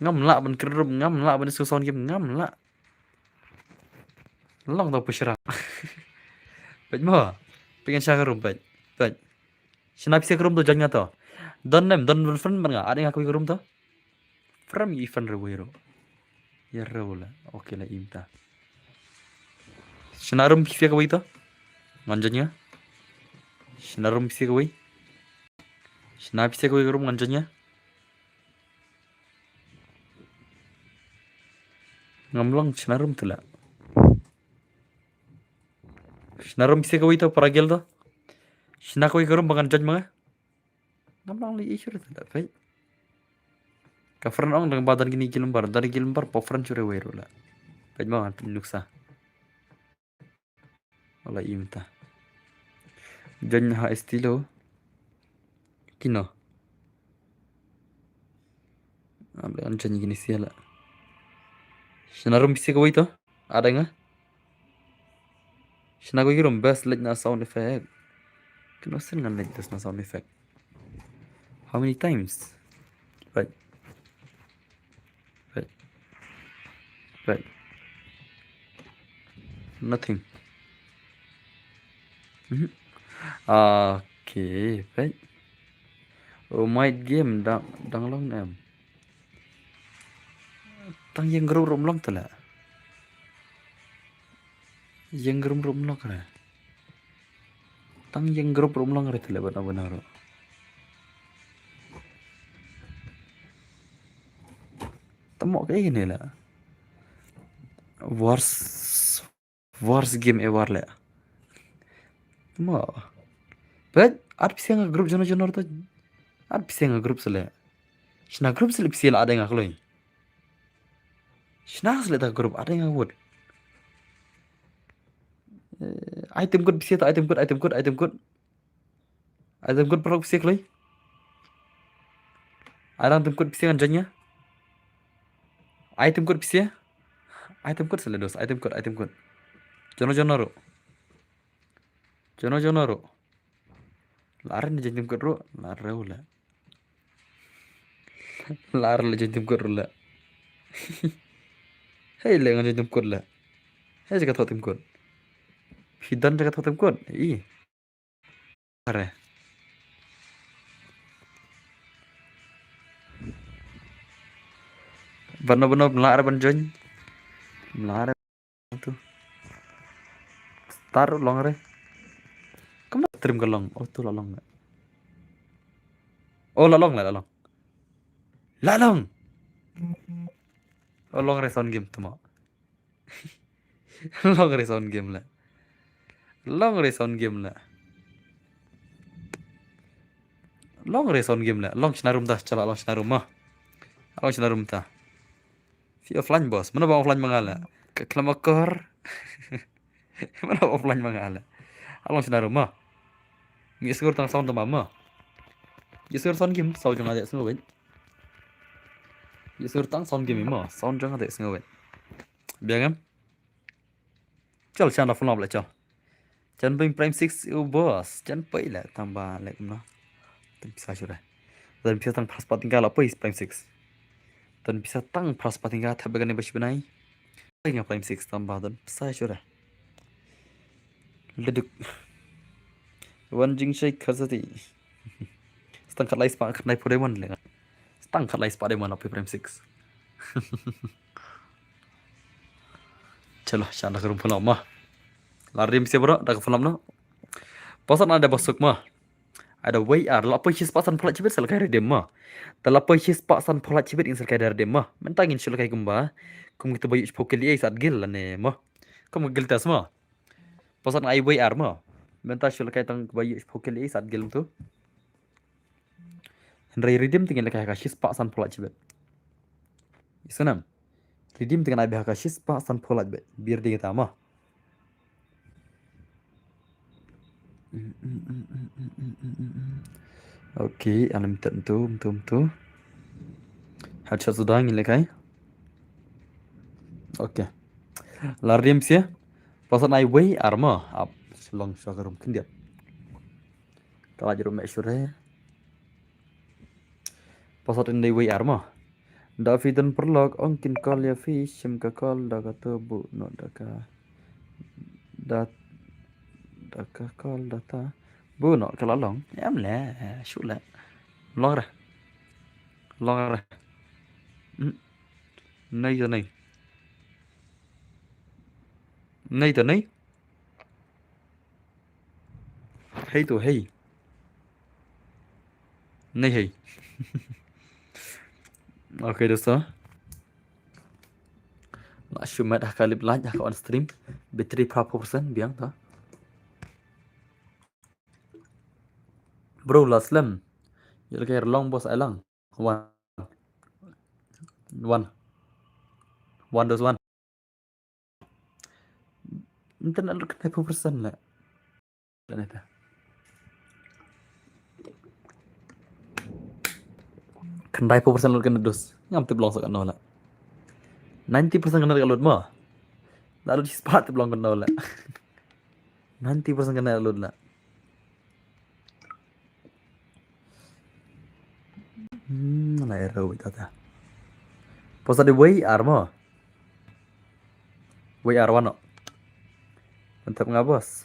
ngam la ben kerum ngam la ben suson game ngam la long tau pushrang pej mo pengen syaka rum pej Sina bisa kerum tuh jangnya to don friend man nga ada yang aku kerum to from event rewiro ya rewla oke lah imta Sinarum bisa kawai to nganjanya Sinarum bisa kawai Sina bisa kawai kerum nganjanya ngamlong Sinarum tula Sinarum bisa kawai to paragel to Sina kawai kerum bangan jan mga ngamlong li isur tula pej Kafran ong dengan badan gini gilembar dari gilembar pofran cure wero la pej mo nuksa wala imta jan ha estilo kino ambil anjan gini siala Sinarum bisa kawai to ada nga Sina kawai kerum best let na sound effect kino sen ngan let na sound effect how many times right nothing okay right oh my game dang long em tang yang gerum rum long tala yang gerum rum long kara tang yang gerum rum long kara tala benar temok kayak gini lah worst game ever lah temok bet ada bisa nggak grup jono tuh ada bisa nggak grup sele Shina grup sele bisa ada nggak kalau Shina sele tak grup ada nggak buat item code bisa tuh item code perlu bisa kalau ada item code bisa nganjanya item code bisa item code sele dos item code jono ro laren aja item code ro larau lar le item code ro la hey le ngan item code la hey jaga item code hidan jaga item code are benar melar banjoin melar tuh taruh long re kamu trim ke long oh tuh lalong nggak oh lalong oh long re sound game tuh mau long re sound game lah long re sound game lah long sinarum dah cala long sinarum ta si offline bos mana bang offline mangala keklamakor mana offline mangala long sinarum mah ngisur tang sound tuh mama ngisur sound game sound jangan ada semua ngisur tang sound game mah sound jangan ada semua biar kan chal channel phone lah chal Chan Prime 6 bos Chan pai lah tambah like no dan bisa sudah dan bisa tang pas tinggal apa is Prime 6 dan bisa tang pas tinggal tapi kan bas benai tinggal Prime 6 tambah dan bisa sudah leduk wan jing shai khazati stang khat lai spa khat nai Pokemon le stang khat lai spa de man apa Prime 6 chalo chana karum phone mah lari bisa bro dak phone no pasal ada basuk mah ada WR lapoi chis pasan pula chibet sel kai redem ma talapoi chis pasan pula chibet in sel kai redem ma mentangin sul kai kumba kum kita bayu pokeli ai sat gil lane ma kum gil tas ma pasan ai WR ma menta sul kai tang bayu pokeli ai sat gil tu Henry redem tingin kai ka chis pasan pula chibet isanam redem tingin ai ka chis pasan pula chibet bir di kita ma Oke, unlimited tu. Headshot sudah ngile kai. Oke. Lardim sih. Pasan ai way arma up long shagarum kendiat. Kalau jarum make sure ya. Pasan ini way arma. Davidan perlog ongkin call ya fish sim ka call daga tebu no daga call data bu no kalau long em lẽ shu lẽ long ra nay giờ này hay tụi hay nay hay oke dosa Masuk dah kali belajar ke on stream battery berapa persen biang tak bro last slam jadi kayak long bos alang one does one انت نقول لك 90% لا انت kan 90% lu kena dos ngam tu belong sok kan lah 90% kena kalau mah lalu di spot belong kena lah 90% kena lu lah lah ero itu ta pas ada way arma way arwana mantap nggak bos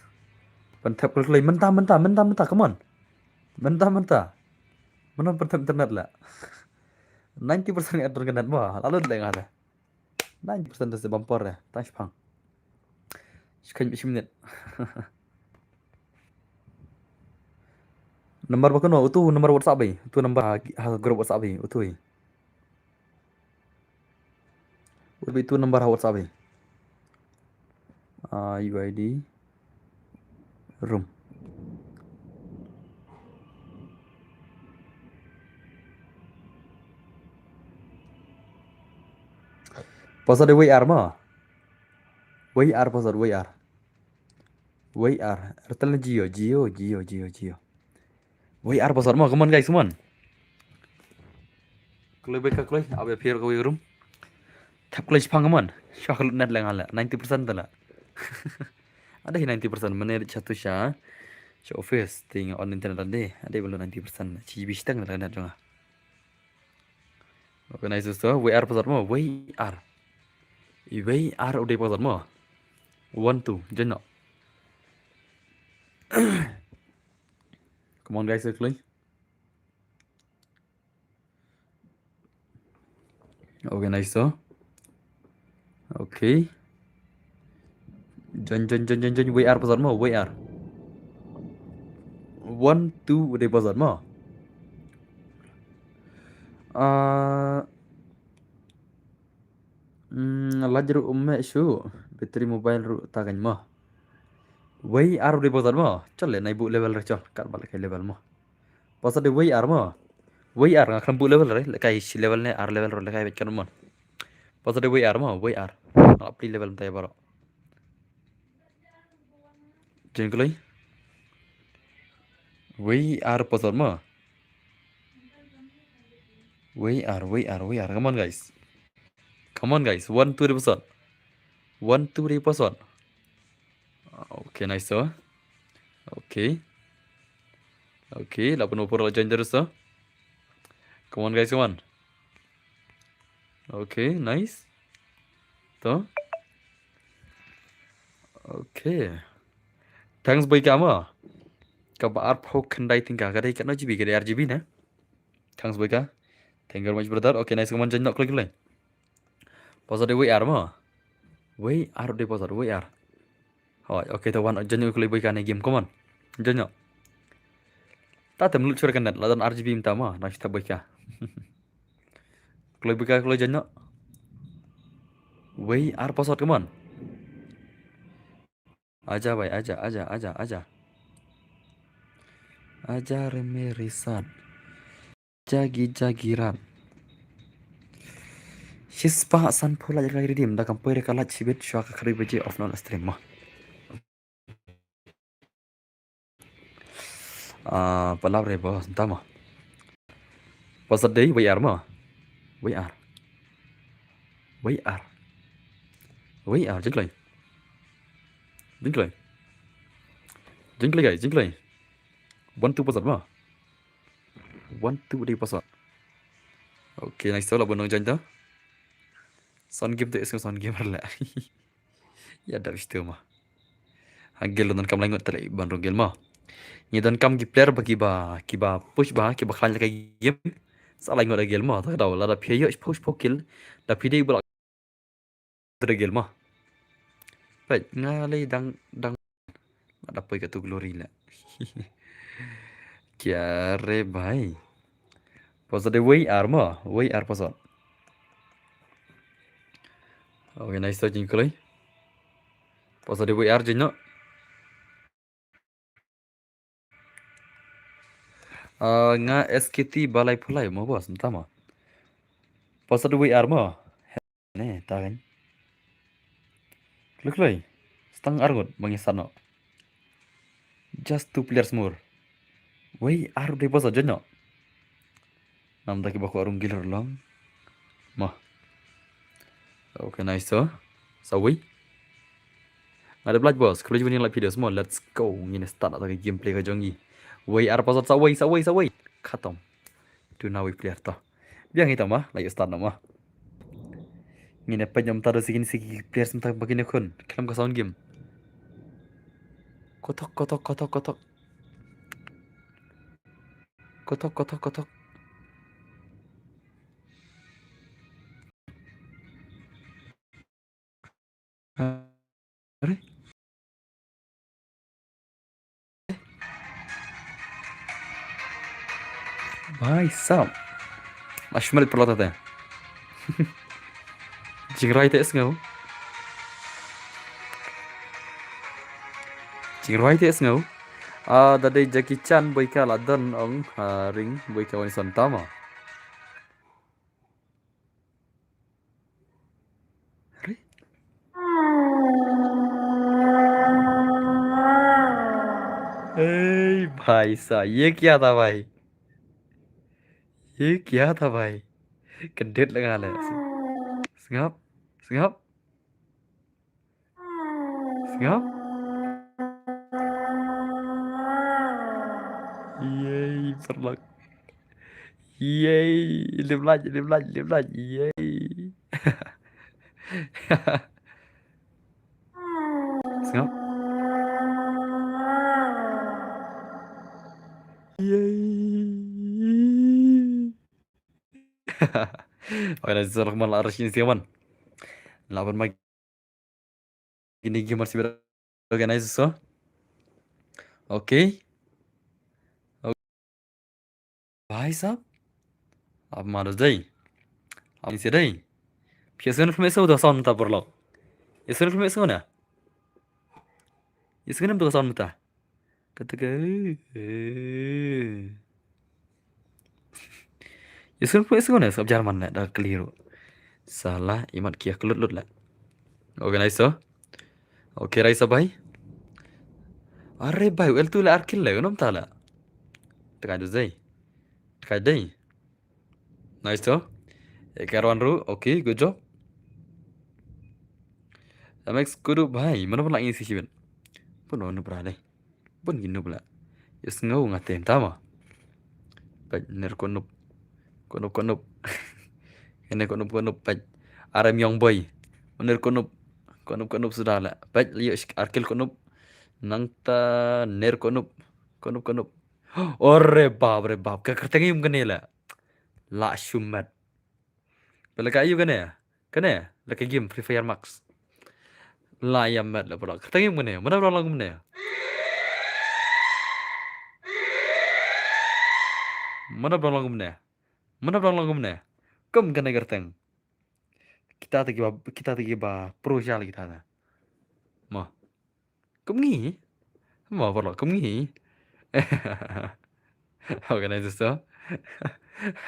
mantap kalau mentah come on mentah mana mantap internet lah 90% atur internet mah lalu dah nggak ada 90% dari bumper ya thanks pang sekian 10 menit nomor bakal no itu nomor WhatsApp itu nomor grup WhatsApp itu itu nomor WhatsApp UID room pasal ada WR mah WR pasal WR Airtel Jio WR pasal mah come on guys come on kalau baik kalau apa appear ke room tap kalau Jepang come on syah net lah ngala 90% lah ada 90% mana satu syah office ting on internet ada belum 90% GB setengah lah net cuma oke nice tu WR pasal mah WR udah pasal mah 1 2 jenak come on guys quickly okay nice so okay join WR pasal mah WR 1 2 udah pasal mah lajar shu battery mobile ru tagan mah WR udah pasal mah cale naik bu level recon kat balik level mah pasal de WR mah WR ngakam bu level kai level ne R level ro kai beckan mah pasal de WR mah WR apply level tay baro jengklai WR pasal mah WR come on guys 1 2 pasal 1 2 pasal okay nice so okay lapan opor join terus so come on guys come on okay nice to okay thanks boy kamu kabar pau kendai tinggal kadai kan GB kadai RGB na thanks boy ka thank you very much brother okay nice come on join klik lagi pasal de WR mah WR de pasal WR okay to one join klik boy ka ni game come on join Ta tem lucu kan ladan RGB minta mah nak kita baca. Kalau buka kalau jangan. Wei ar password come on. Aja bay aja aja aja aja. Aja remerisat. Jagi jagiran. Shispa san pula jaga redim da kampai rekala chibet shaka khari beje of non stream mah. Palabra bos entah mah. Password deh wei ar mah. Wei ar. Wei ar. Wei ar jengklay. Jengklay. Jengklay guys jengklay. One two password mah. One two di password. Oke, next lah bonong jangan dah. Sound game tu esok sound game lah. Ya dah istilah mah. Hagel dan kam langot tadi ban rogel mah. Ni dan kam gi player bagi ba kiba push ba kiba klan lagi game. Salah ngot gel mah tak tahu lah dah pia push pokil. Dah pide bolak tergel mah. Baik, ngalai dang ada apa tu glory lah. Kiare bhai. Pasal dia way ar mah, way ar pasal. Okay, nice to jingklai. Pasal dia way ar jenak. Nga SKT balai pulai mau bos, entah mah. Pasal dia way ar mah. Ne, tak kan? Luklai. Setang argot bangisan no. Just two players more. Way ar dia pasal jenak. Nam tak baku arung gilar lang. Mah. Okay, nice to. Sawi. Ada belaj bos, kalau jumpa ni like video semua, let's go. Ini start atau gameplay ke jongi. Way ar pasal sawai. Khatam. Tu now we play ta. Biang kita mah, like start nama. Ini apa jam tada segi player sebentar begini kun. Kelam ke sound game. Kotok. Are? Bhai sab. Ashmal perlata teh. Jingrai teh ngau. Dadai Jackie Chan boy ka ladan ong ring boy ka wani santama. Are? Hey भाई साहब ये क्या था भाई? ये क्या था भाई? Kedet lagi ada. Sengap. Yeay, perlak. Yeay, live lagi. Yeay. Sengap. Yeay. Oke, Bismillahirrahmanirrahim arashin siaman. Lawan mag ini game masih organize so. Oke. भाई साहब अब मारो dai. अब इसे dai. Biasanya film itu udah sound tak perlu. Biasanya film itu mana? Biasanya udah sound tak. Ketika Biasanya film itu mana? Sab Jerman lah, dah keliru. Salah, imat kia kelut lah. Oke, nice so. Oke, Raisa bhai. Arre bhai, well tu lah arkil lah, kenapa tak lah? Tekan tu dai. Nice so. Karwan ru, oke, good job. Max kudu bhai, mana pun lagi sih ben. Pun onu berada. Pun ginu pula. Yes ngau ngaten tama. Baik ner konup. Ini konup baik. Aram young boy. Ner konup sudah lah. Baik liyo arkil konup. Nangta ner konup. Orre bab. Kekertengi yung kanila. La shumat. Pala kayo kane ya? Laka game Free Fire Max. La yamat lah pula. Kekertengi yung kane ya? Mana pula lang kane ya? Mana belum lagu mana? Mana belum lagu mana? Kum kena gerteng. Kita tiga ba pro jal kita ada. Mau, kum ngi? Mau perlu kum ngi? Organize itu.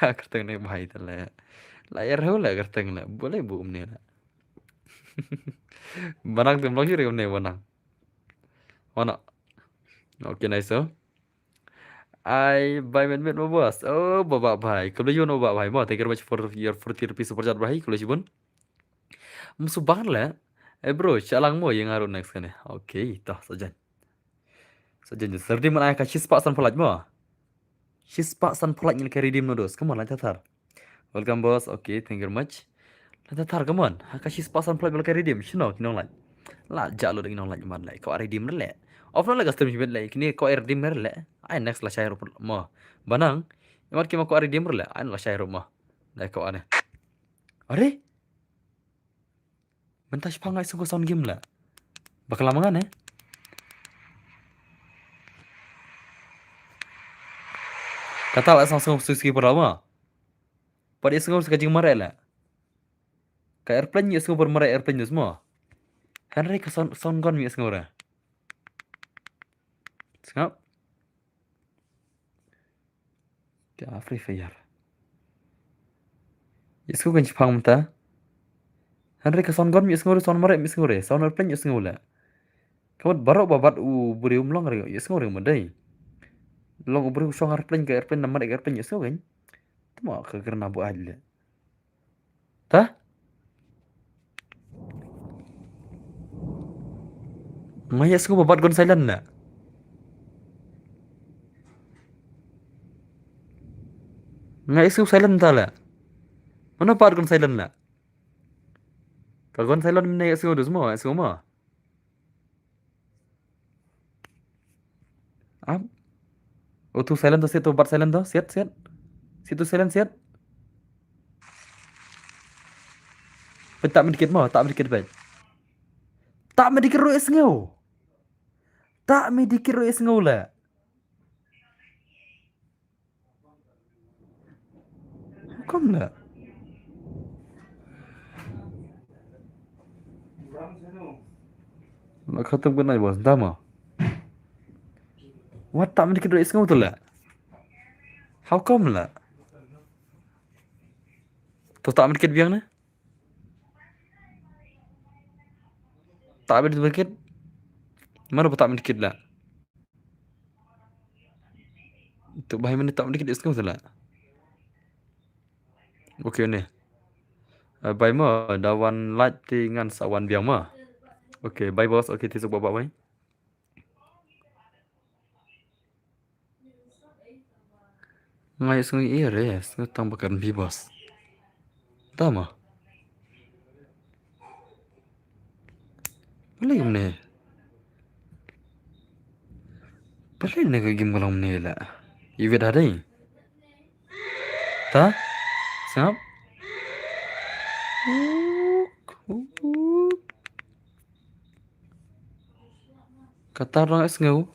Gerteng ni bahaya terle. Layar hula gerteng le. Boleh bu umne le. Banang tu belum juri umne banang. Mana? Oke nice so. Ai bai men men bos. Oh bapak bai. Kalau you know bapak bai, mau take much for your 40 rupees super chat bai. Kalau sibun. Musuh banget lah. Bro, calang mo yang ngaruh next kan ya. Oke, toh saja. Saja serdi mana ayah kasih sepak san pelat mo. Shispa san pelat yang carry dim nodos. Come on, lancar tar. Welcome boss. Oke, thank you very much. Lancar tar, come on. Kasih sepak san pelat bel carry dim. Shino, kinong lan. La jalo dengan nong lan man lai. Kau redeem rele. Off no lagas terus lai. Kini kau redeem rele. Ay next lah share mo. Banang. Imat kima kau redeem rele. Ay lah share mo. Lai kau aneh. Are? Mentas pangai sungguh sound game lah. Bakal lama kan eh? Kata lah sang suski pertama. Pada sungguh sekajing marah lah. Ka airplane nya sungguh bermarah airplane nya semua. Henry ka sound gun nya sungguh lah. Sengap. Dia free fire. Isku kan Jepang mata. Henry ka sound gun nya sungguh sound marah nya sungguh sound airplane nya sungguh lah. Kamu barok babat beri umlong ring ya sungguh ring madai. Long beri usong airplane ka airplane nama airplane nya sungguh kan. Tama ka kerana bu aja. Tah? Maya sungguh babat gun silent lah. Ngai sungguh silent tak lah. Mana babat gun silent lah. Kagon silent mina ya sungguh semua, semua. Am? Oh tu silent tu siat tu bat silent tu siat. Situ silent siat. Tak medikit mau, tak medikit baik. Tak medikit roe sengau. Tak medikit roe sengau lah. Hukum lah. Nak kata benar bos, dama. What tak medikit roe sengau tu lah. How come lah? Tu tak medikit biang na? Tak medikit. Mana tak medikit lah? Tu bahaya mana tak medikit sengau tu lah. Okay ni. Bye mo, dawan light dengan sawan biang mo. Okay, bye boss. Okay, tisuk bapak bye. Ngai sengau iya re, sengau tambahkan bi boss. Tama. Boleh ni. Boleh ni ke game kalau ni lah. Iwet ada ni. Ta? Sengap? Kata orang sengau.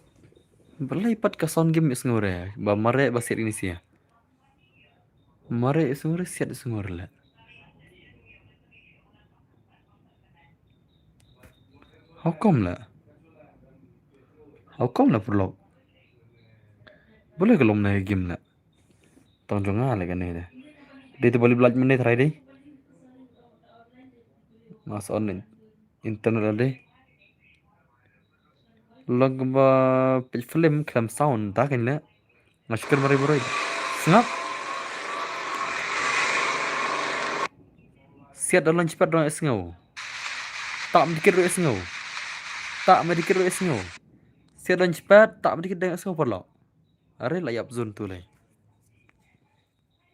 Boleh ipat ke sound game sengau re. Ba mare basir ini sih. Mare sengau re siat sengau re. How come lah? How come lah perlu? Boleh kalau mana game lah? Tong jonga lah kan ni dah. Dia tu boleh belajar mana try deh. Mas on internet ada. Log ba film kelam sound tak kan lah. Masyarakat mari beroy. Sengap. Siat dalam cepat dalam sengau. Tak medikir roe sengau. Tak medikir roe sengau. Siat dalam cepat tak medikir dengan sengau perlu. Are layap zone tu leh.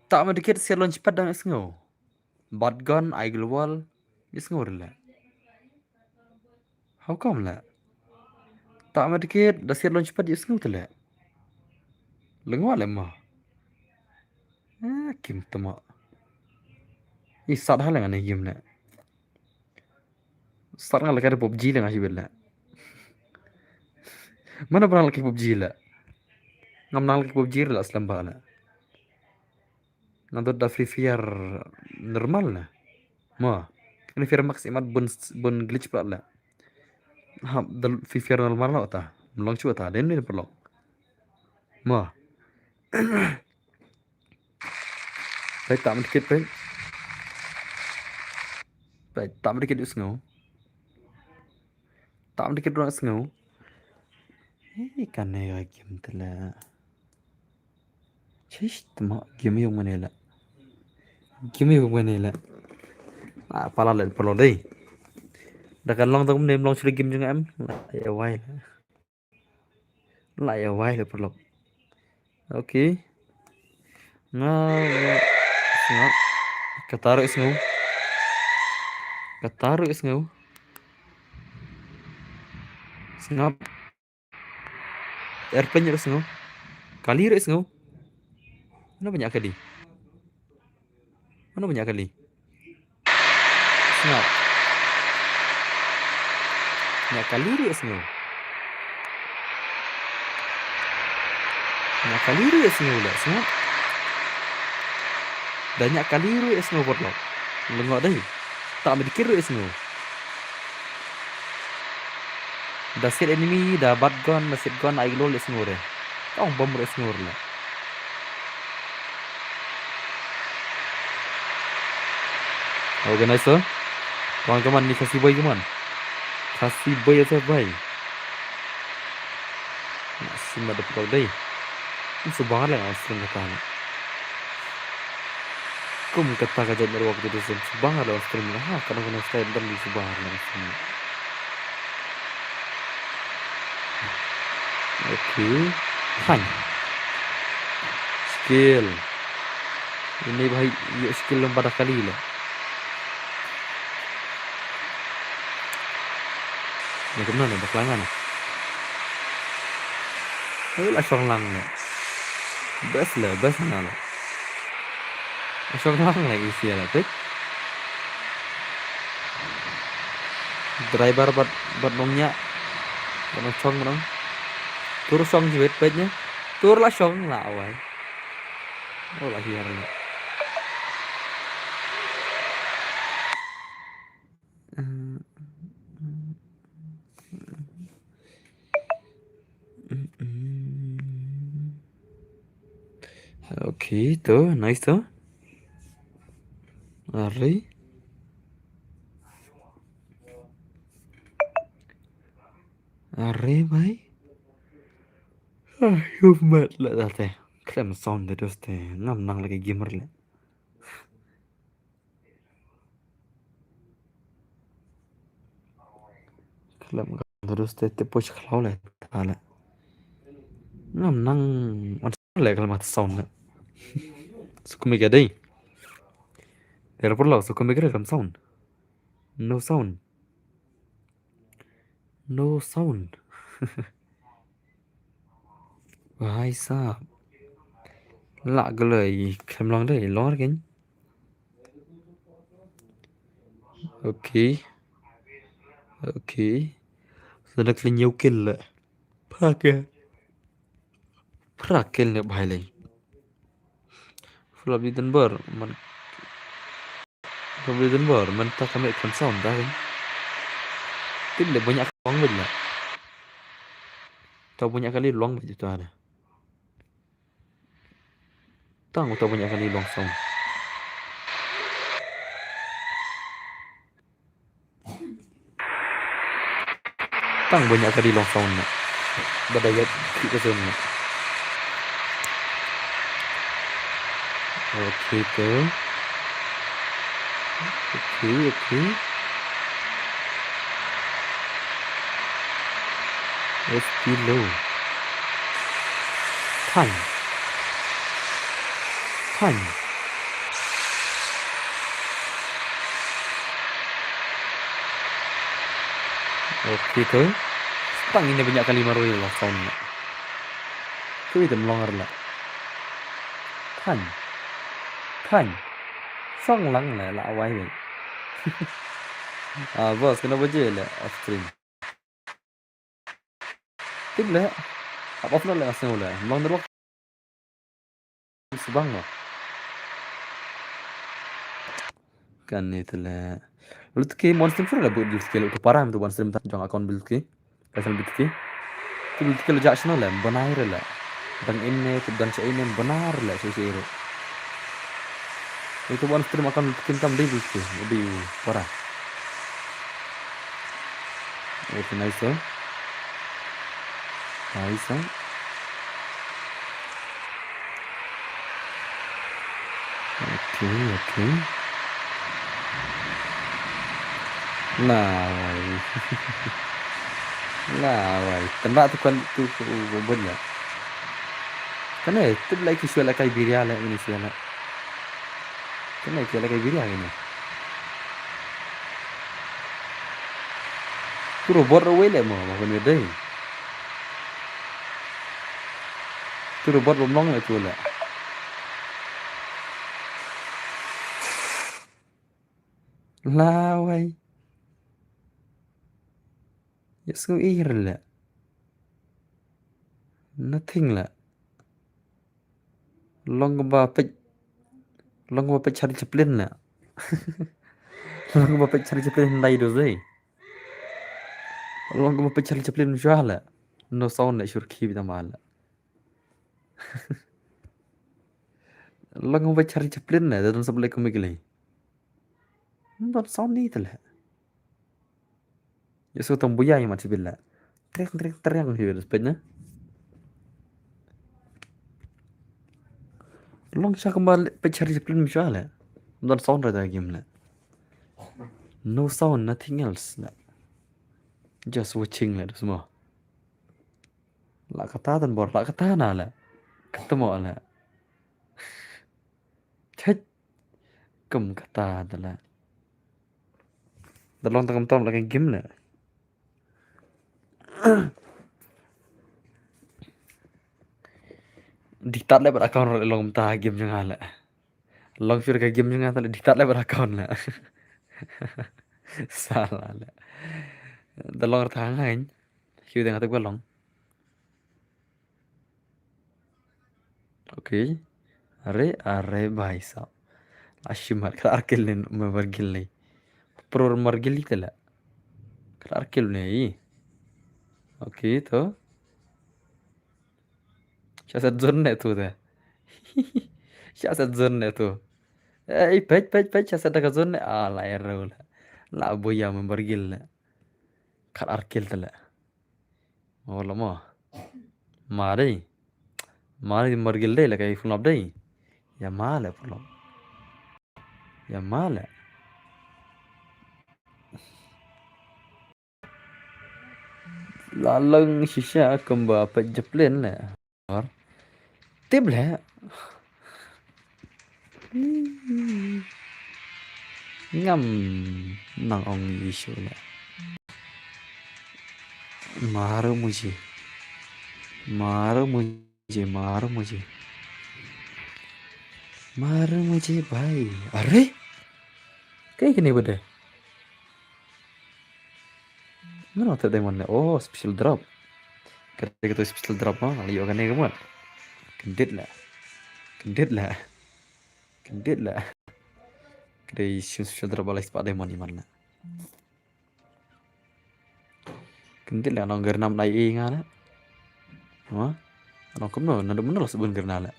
Tak medikir siat dalam cepat dengan sengau. Badgun, Eagle Wall, sengau lah. How come lah? Tak medikir dah siat dalam cepat sengau tu lah. Lengwa lemah. Kim tama. Ini sad hal yang aneh game nak. Sad ngal ada PUBG lah ngasih bela. Mana pernah lagi PUBG lah? Ngam nang lagi PUBG lah selam bala. Nonton da Free Fire normal lah. Mah, Free Fire Max imat bun glitch pula lah. Ha, dal Free Fire normal lah ta. Melong cuba ta, den ni perlong. Mah, baik tak sedikit baik. Baik tak sedikit usngau. Tak sedikit orang usngau. Kan ya game telah. Cish, tema game yung manila. Game yung manila. Pala lah perlong deh. Dah kan long tong nem long sudah game juga em. Lah ya wai lah perlong. Oke. Ngau. Kataruh isngau. Kataruh isngau. Sengap. Airplane isngau. Kali isngau. Mana banyak kali? Mana banyak kali? Sengap. Banyak kali isngau. Banyak kali isngau lah. Sengap. Banyak kali isngau perlong. Lengok dah. Tak mikir isngau. Dah set enemy, dah bat gun, dah set gun, aig lol isngau deh. Kau bom isngau lah. Organizer, kawan-kawan ni kasih boy kawan. Kasih boy atau boy. Nak sim ada perkau deh. Ini subhanallah lah asal kata ni. Kum kata kajian dari waktu itu sim subhanallah asal ni. Ha, kadang-kadang saya dan di subhanallah asal ni. Okay, fine. Skill. Ini baik, skill lembar kali lah. Ni kemana ni? Berkelangan ni. Lah syong lang ni. Best lah lah. Syong lang lagi isi lah, tak? Driver buat nongnya, buat syong dong. Tur syong juga petnya. Tur lah syong lah awal. Oh lah hiar lah. Okay, tu nice tu. Array. Array bhai. Yuk mat lah dah teh. Klem sound dah terus teh. Nam nang lagi gamer lah. Klem terus teh push kalau lah. Taala. Nam nang mana lagi kalau mati sound lah. Suka mikir deh. Dari perlu suka mikir dalam sound. No sound. No sound. भाई साहब लाग गई खेमलांग दे लॉर gain okay okay सनक ले nhiều kill lại phá kill này bài này Flop di Denver man tak kami concern dah kan tim le banyak uang mình lah tau banyak kali luang baju tu ada tau banyak kali luang sound tang banyak kali long sound nak berdaya kita semua okay tu okay SP low time okay tu Pang ini banyak kali marui lah sound nak. Tu itu melongar lah. Kan. Song lang lah awai ni. Bos kenapa je lah off screen. Tim lah. Apa off lah asal lah. Melong teruk. Subang lah. kan itulah. Lalu ke monster fur lah buat ke lo parah tu monster tak jang account build ke. Pasal build ke. Tu build ke lo jak sno lah benar lah. Dan ini tu dan saya ini benar lah saya. Itu monster makan build tam deh build ke. Lebih parah. Okay, nice so. Nice so. Okay. Nah, tembak tu kan tu banyak. Kan tu lagi suara kayak biria lah ini suara. Kan suara kayak biria ini. Tu robot away lah mau kan dia. Tu robot bomong lah tu lah. Lawai. Ya so lah. Nothing lah. Long ba cari ceplin lah. Long ba cari ceplin lai do zai. Long ba cari ceplin jual lah. No sound lah syurki bita mal. Long ba cari ceplin lah dan sebelah kumigilai. Not sound ni lah. Ya so tambuya yang macam bila. Teriak hidup sebenarnya. Long sa kembali cari ceplin jual lah. Not sound ada game lah. No sound, nothing else lah. Just watching lah semua. Lah kata dan bor, lah kata na lah. Ketemu lah. Chat. Kem kata adalah. Dalam tengah lagi game lah. Diktat lah berakaunt long mentah game jangan lah. Long fir ke game jangan tak diktat lah berakaunt lah. Salah lah. Dalam tahan lain. Hiu tengah tu long. Okay. Are भाई साहब अशी मार कर अर्किल ने मरगिल नहीं प्रोर मरगिल ही तला कर अर्किल नहीं ओके तो शायद जोन है तो dah शायद जोन है तो pej शायद का जोन है lah ya raul lah boya membergil lah कर अर्किल तला oh lama mari mergil deh lah kayak full up deh ya malah full up ya malah lalang shisha kembali pejeplin lah or tip lah ngam nang ong isu lah मारो मुझे भाई अरे kayak gini beda mana tak demon oh special drop ketika itu special drop mah kali yo kan ya kamu kendit lah kada special drop balai spa demon di mana kendit lah nong gernam nai ingat wah nong kamu nado bener sebun gernala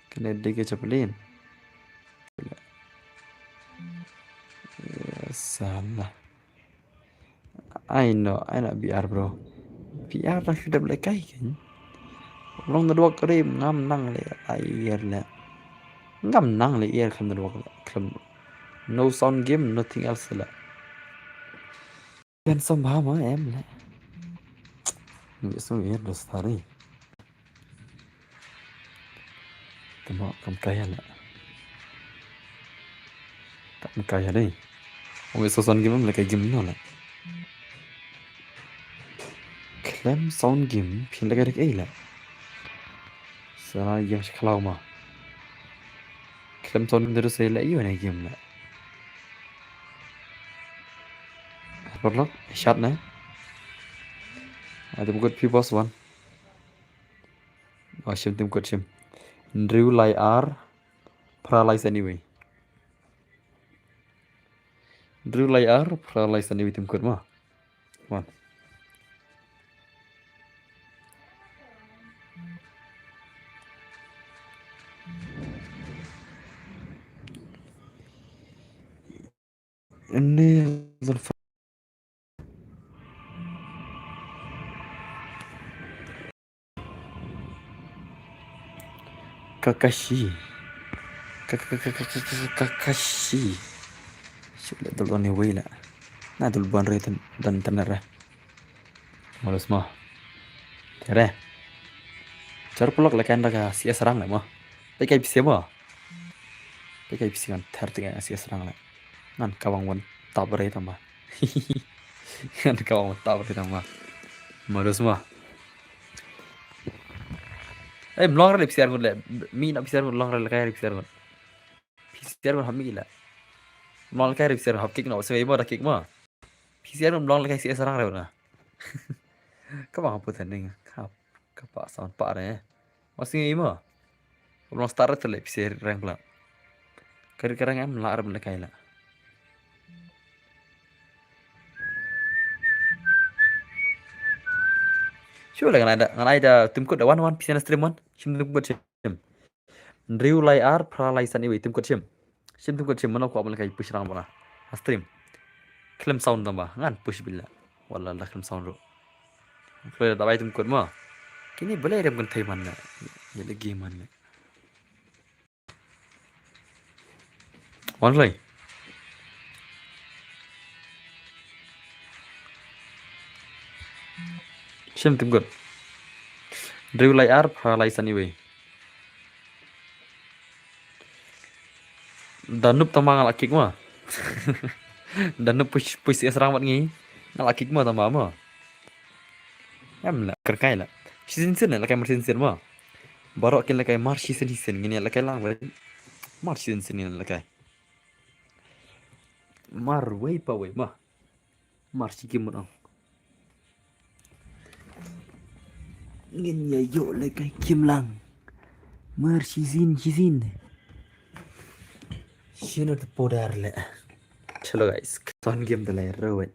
kena dege cepelin salah I know biar bro biar lah sudah boleh kai kan long dua krim ngam nang le air le ngam nang le air kan dua krim no sound game nothing else lah dan sama em lah nggak semua ya dostari tembak kaya lah tak kaya deh Ome sound game lah kayak game no lah Clem sound game pin lagi ada lah Sana game kalau mah Clem sound game terus saya lagi mana game lah Perlok shot nah ada bukan P-Boss one Shim tim kot shim Drew lai R Paralyze anyway Drew layar pralai sani witim kut mah. Wan. Ini Kakashi. Kakashi. Sudah dulu nih wila. Nah dulu buan retan dan tenar. Malus mah. Tere. Cara pulak lekan daga sia serang lah mah. Tapi bisa mah. Tapi bisa kan tertinggal sia serang lah. Nan kawang wan tabar itu mah. Kan kawang wan tabar itu mah. Malus mah. Melong rel bisa ngun le. Mi nak bisa ngun long rel kaya bisa ngun. Bisa ngun hami lah. Melong kaya bisa ngun hap kick nak sebai mah dah kick mah. Bisa ngun melong kaya sia serang lah na. Kawang apa tanding? Kapak sound pak deh. Masih ini mah. Belum start tu le bisa rank lah. Kadang-kadang em lar benda kaya lah. Sure lah ngan ada tim kod wan bisa na stream wan. Sim tim kod sim. Riu lai ar pra lai san iwi tim kod sim. Sim tim kod sim mana ko abang kaya push rang bona. Stream. Klaim sound tambah ngan push bila. Wallah lah klaim sound ro. Kalau dah baik tim kod mah. Kini boleh ada bukan thai mana. Jadi game mana. Wan lai. Sim tim kod. Riu lai ar pra lai san iwi. Danup tambah ngalak kick mah. Danup push serang mat ngi. Ngalak kick mah tambah mah. Em lah kerkai lah. Season lah kayak season mah. Baru akin lah kayak season gini lah kayak lang berarti. Season ini lah kayak. Wei pa wei mah. Sikim mo. Ngin ya yo lah kayak kim lang. Season. Sino tu podar le. Chalo guys, ton game tu lah rawat.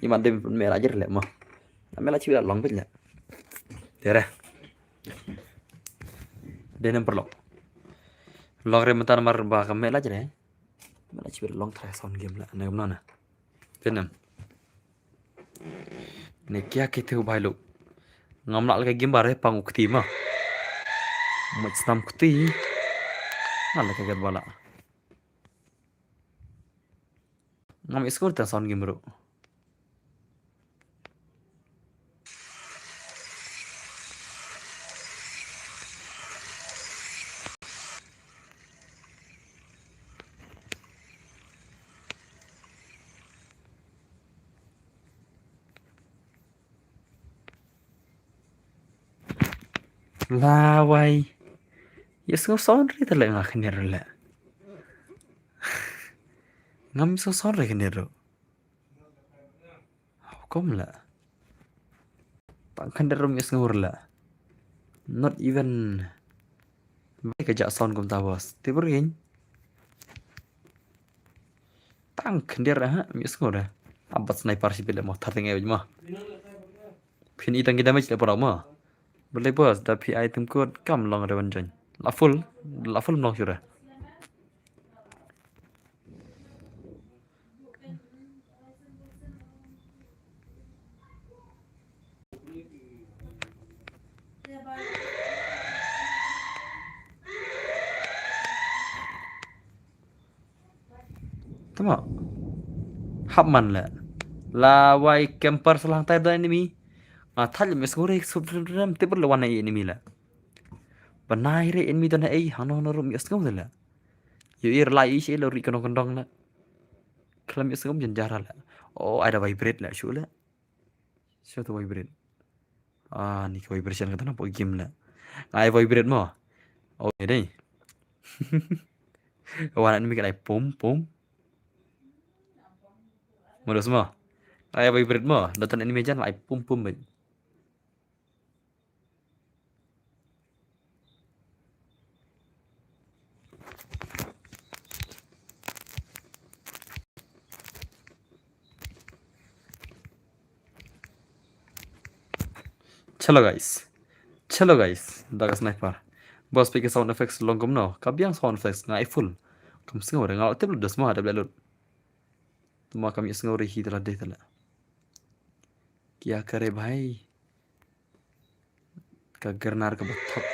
Iman dem merah aja le mah. Amela cibir long bet le. Tere. Denem perlo. Long rementan mar ba kamela aja le. Mela cibir long try sound game lah. Nah mana? Denem. Ni kia kita ubah lu. Ngam nak lagi game bare pang ukti mah. Macam ukti. Nak lagi game bala. Ngam iskor ta sound game bro. Lawai. Yes ngam sound rita le ngak kena le. Ngam so sound re kena ro. Kom la. Tak kena ro yes ngor la. Not even. Baik aja sound kom tawas. Tiba rin. Tang kena ha yes ngor. Abat sniper si pila mah tarting aja mah. Pin itang kita match le pora mah. Boleh bos tapi item code kam long rewan jan. La full long sudah. Tama. Hapman la. Lawai camper selang tay da enemy. Thal mes ngore subram tebur lawan ai enemy la. Banai re enemy dan ai hano no rum yes ngom la. Yo ir lai shi lo ri kono kondong la. Klam yes ngom jara la. Oh ada vibrate la shu la. Shu tu vibrate. Ni ke vibration kata nampak game la. Ai vibrate mo. Oh ini. Kawan enemy kan ai pum. Modus mo. Ai vibrate mo. Datang enemy jan ai pum. Chalo guys, daga sniper. Bos pikir sound effects long kom no, kabiang sound effects ngai full. Kam sengaw rengal tip lu dasma ada belut. Tuma kami sengaw rehi telah deh telah. Kia kare bhai. Kagernar ke betok.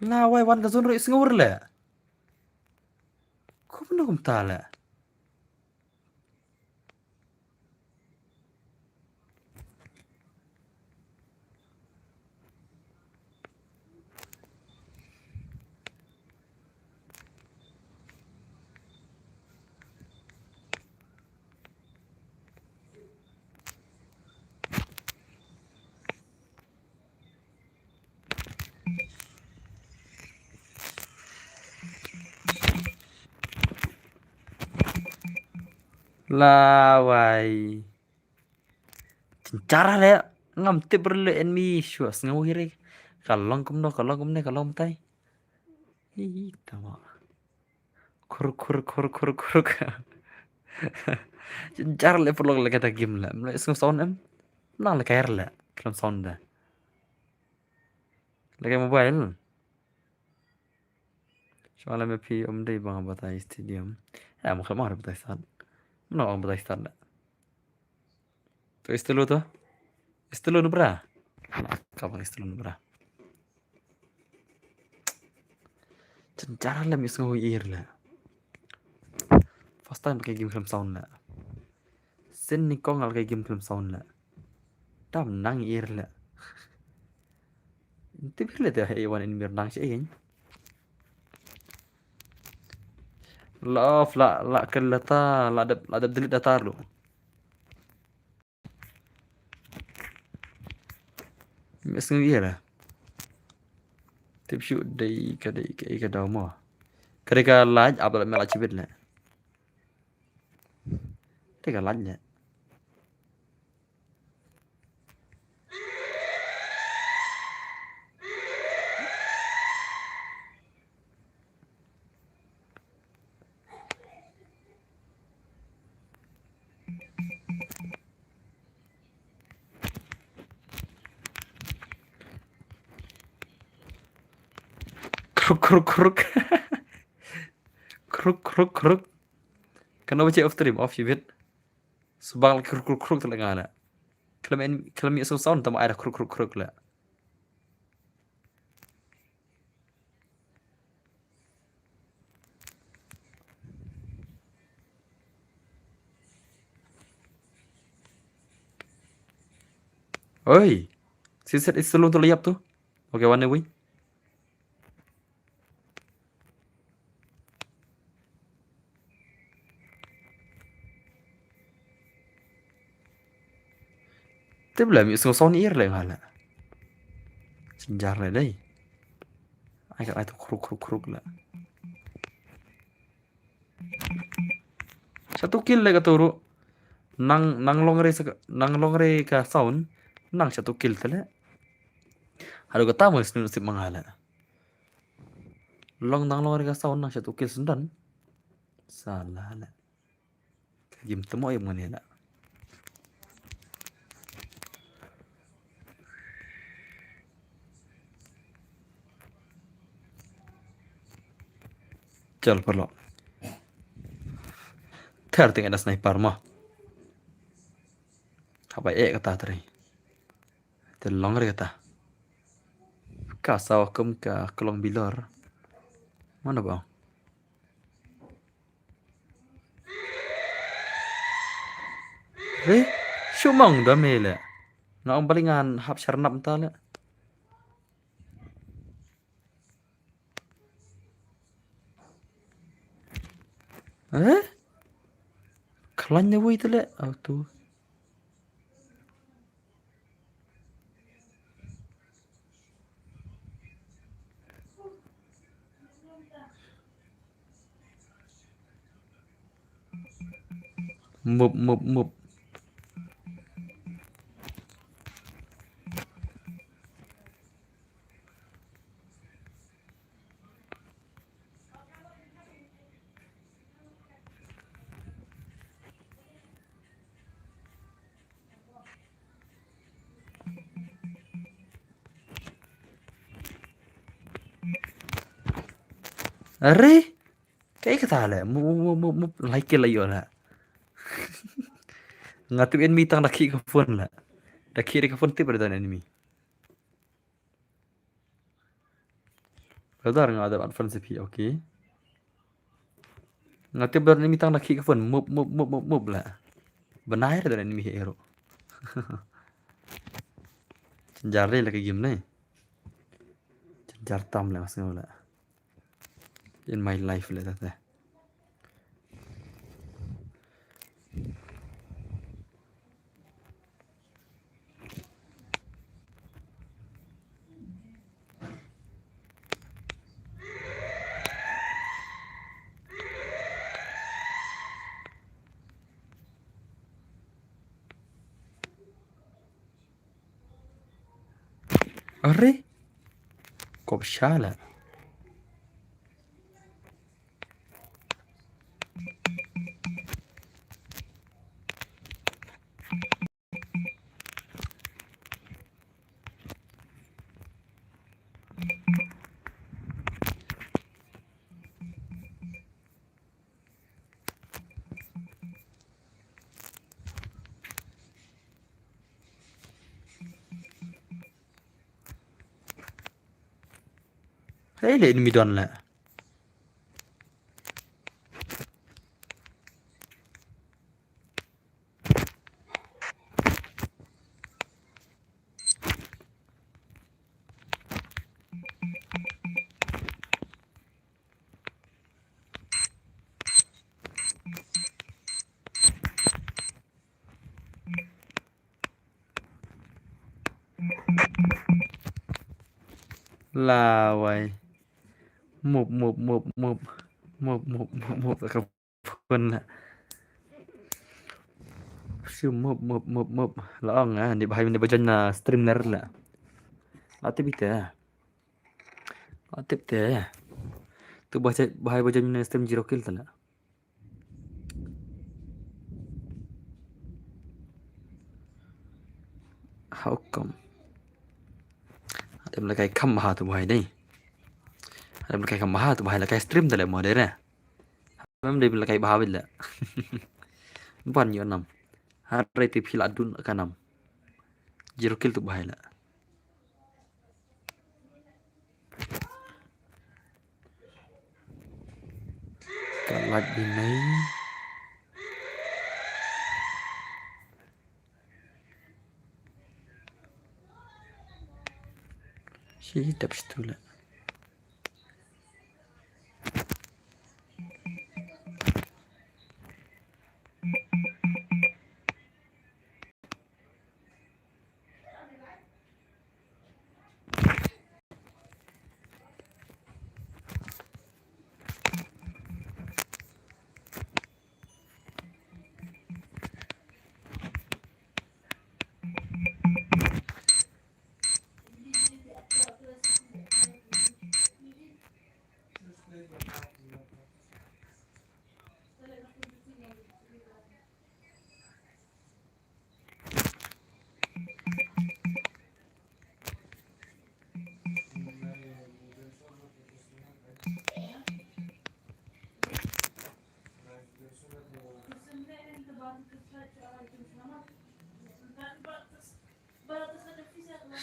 Lah wai wan ka zon roi sengaw le. Kau benar kum tala. Lah wai. Cara le ngam tip berle enemy shua sengaw hire. Kalong kum no kalong tai. Ih, tama. Kuruk. Cara le perlu le kata game la. Mulai sengaw sound em. Nang le kair la. Kelam sound dah. Le mobile. Soalnya mepi om day bang batai stadium. Ya mungkin mau batai stad. Mana orang batai stad la. Tu istelu tu. Istelu nu bra. Kapan istelu nu bra. Cara le mis ngau ear la. First time pakai game kelam sound la. Sen ni kong al kayak game kelam sound la. Tam nang ear la. Itu bila tu hewan ini berenang sih kan? La kelata la ada delete data lu. Mes ngau ear la. Tip shoot day ka daw mo. Kereka laj abal mela cibit la. Teka laj la. Kruk. Kruk. Kenapa cek off stream off cibit? Subang kruk telenga la. Kalau mi sound tama ada kruk la. Oi. Siset istelu tu liap tu. Oke warna wih. Tapi lah mi sound ear lah ngala. Senjar lah deh. Ai itu kruk lah. Satu kill lah katuru. Nang longre ka sound. Nang satu kill tala. Haru kata mo sip mangala. Nang longre ka sound nang satu kill sendan. Salah lah. Game temo yang mana lah. Chal perlo. Thar ting ada sniper mah. Apa kata tadi. Telong kata. Kasau kem ka kelong bilor. Mana bang? Shumang dah mele. Nak palingan hap syarnap tala. Kelannya woi tala. Tu. Move. Arre, kayak ketala, move like lah yo lah. Ngatu enemy tang laki ka phone lah. Laki ka phone ti pada enemy. Kadar nga ada advance pi, okay. Ngatu ber enemy tang laki ka phone move lah. Benar dah enemy hero. Cenjar lagi game nih. Cenjar tam lah maksudnya lah. In my life lah tata. Arre, kop shala. Hey, le enemy don lah. Lawai. Move ka phone lah. Siu move. Laong ah, di bahaya ni bajan na streamer lah. Atip ite. Atip te. Tu bahaya bajan na stream 0 kill tala. How come? Ada mulai kam maha tu bahaya ni. Ada mulai kam maha tu bahaya lah stream tala mo dere. Memang dia mulai bahaya bila. Ban yo nam. Hari tu fil adun kanam. 0 kill tu bahaya lah. Kalat binai. Hidup situ lah.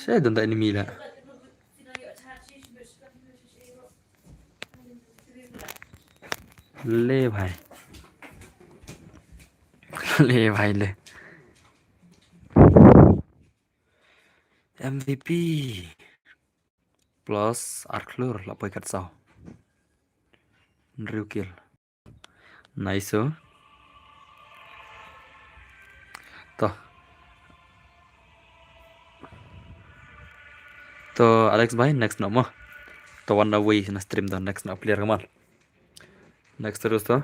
Saya don't enemy lah. ले भाई ले भाई ले MVP plus Arklur lah boy kat sao Real kill nice oh to Alex भाई next no mo to one away na stream to next no player kamal next terus to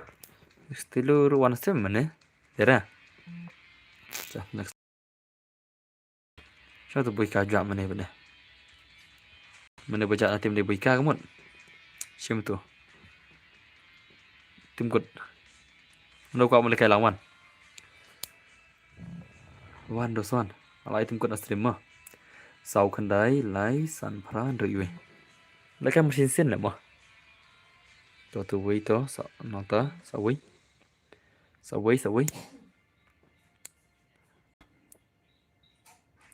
still one stream mana ya Next. Sao tụi Boyka drop mana benda? Mana baca nanti tim dia Boyka kamu? Siapa tu? Tim good. Mana kau mulai kayak lawan? Wan dosan. Alai tim good stream mah. Sau kendai lai san pran rồi. Lấy cái machine xin lại mà. Tôi từ quý đó sợ nó tới sao quý. Sao quý.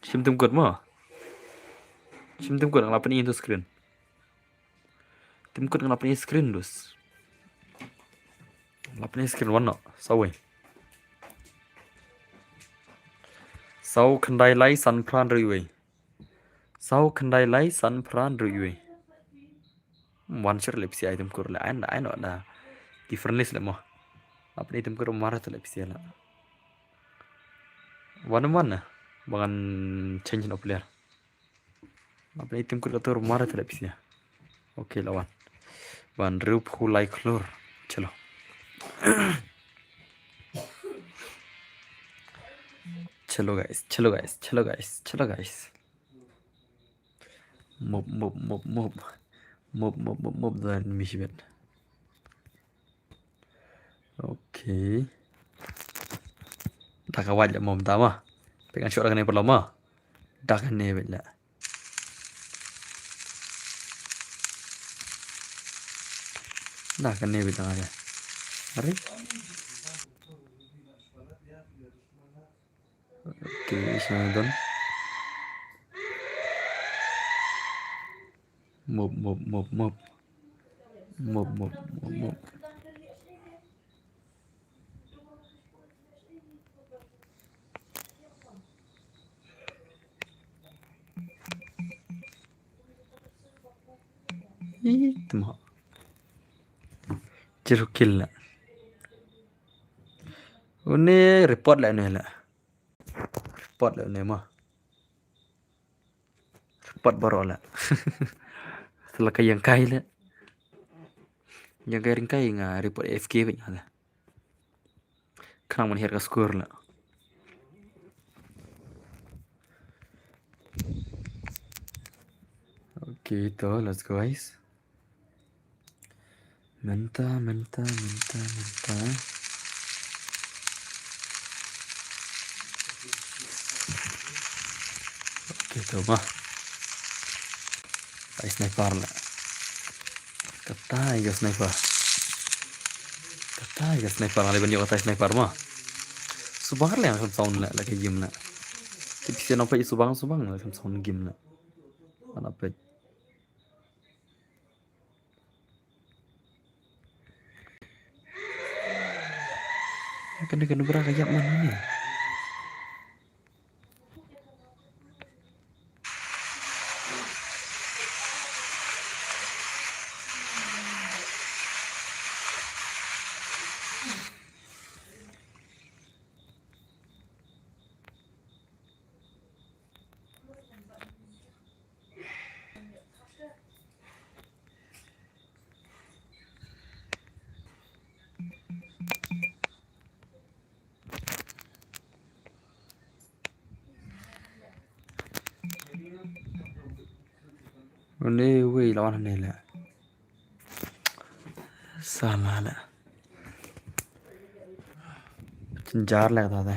Sim tim good mà. Sim tim good ngelapan ini tuh screen. Tim good ngelapan ini screen dus. Ngelapan ini screen warna. Sao quý. Sau kendai lai san pran rồi. Sau kendai lai san pran rồi. One shot lebih sih item kur lah. Ayo ada different list lah mah. Apa item kur marah tu lebih sih lah. One bangan change no player. Apa item kur tu marah tu lebih sih. Oke lawan. Wan rup hulai klur. Chalo. Chalo guys. Mob dan misibet. Oke. Dah kawan je mom tama. Pengen shot dengan perlama. Dah kan ni bela. Dah kan ni bela aja. Hari. Oke, isme don. Mob. Itu mah. Jeruk kill lah. Ini report lah ni lah. Report lah ni mah. Report baru lah. Setelah yang kai lah. Yang kai ringkai ngah report AFK banyak lah. Kenapa menihar ke skor lah. Oke, itu let's go guys. Mentah. Oke, itu mah. Tai sniper lah. Kata sniper. Ada banyak kata sniper mah. Subang lah yang sound lah kayak game lah. Tapi siapa nampak subang lah sound game lah. Mana apa? Kena berapa kayak mana ni? Ini weh lawan ni lah. Salah lah. Cenjar lah kata.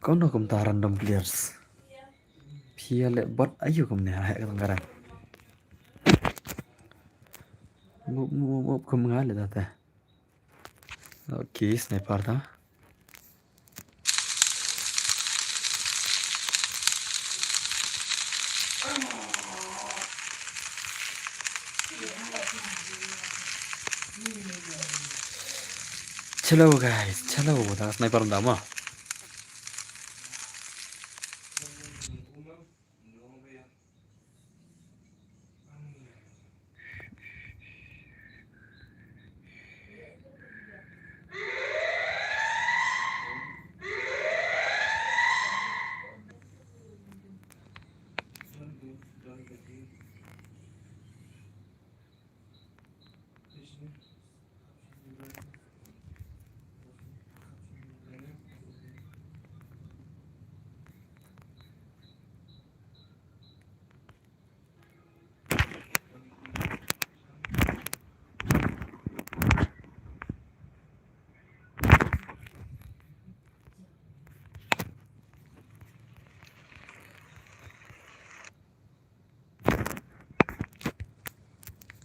Kau nak kumta random players. Pia le bot ayo kum ni hai kata ngaran. Move kum ngal kata. Oke, sniper dah. Chalo guys, dah sniper dah mah.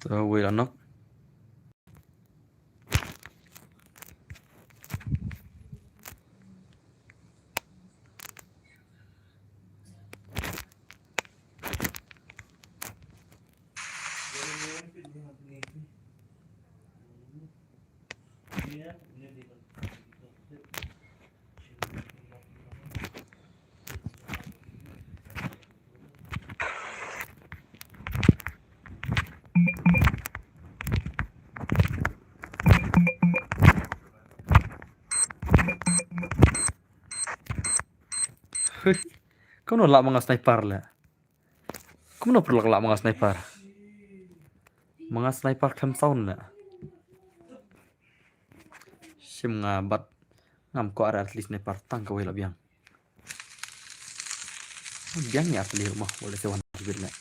Wait là knock. Kau nolak mga sniper lah. Kau no perlu kelak mga sniper. Mga sniper cam sound lah. Sim ngabat ngam ko ada at least sniper tang kau lah biang. Biang ya asli rumah boleh sewan bibir lah.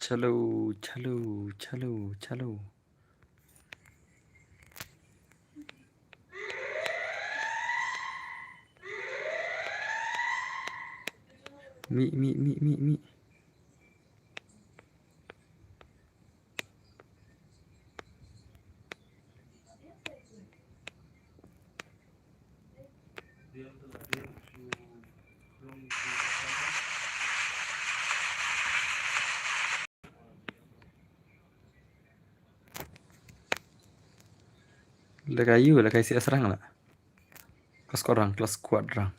Chalo. Mi. Lekai si serang lah. Kelas squad orang.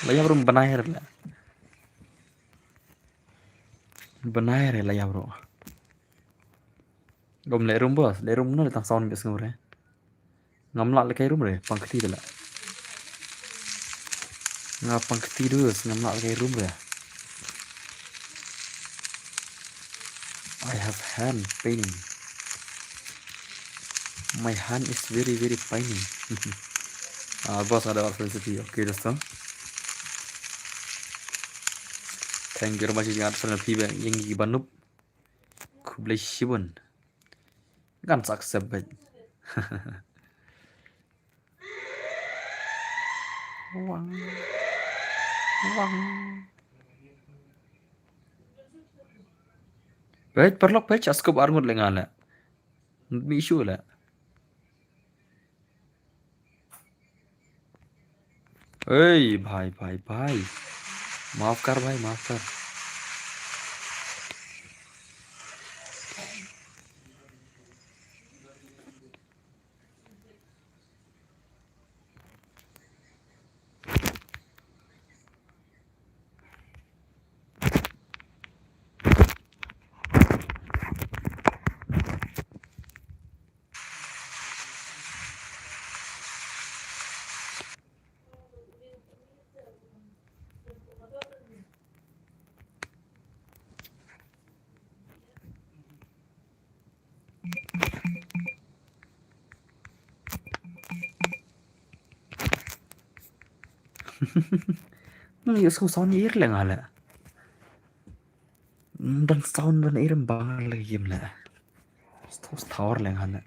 Layar bro benair lah. Benair ya layar bro. Gom lerum bos, lerum no datang sound biasa ngure. Ngamlak lekai rum re, pangketi dah lah. Ngapang ketidur, ngamlak lekai rum re. I have hand paining. My hand is very paining. Bos ada filosofi. Oke दोस्तों. Thank you very much yang ada feedback yang gibanup. Kublai shibun. Gan saksebet. Wang. Baik perlok baik askop armut lengala. Mi issue lah. भाई माफ कर भाई माफ कर Nung yung sound ear lang ala. Dan sound dan ear bangal lagi game lah. Stos tower lang ala.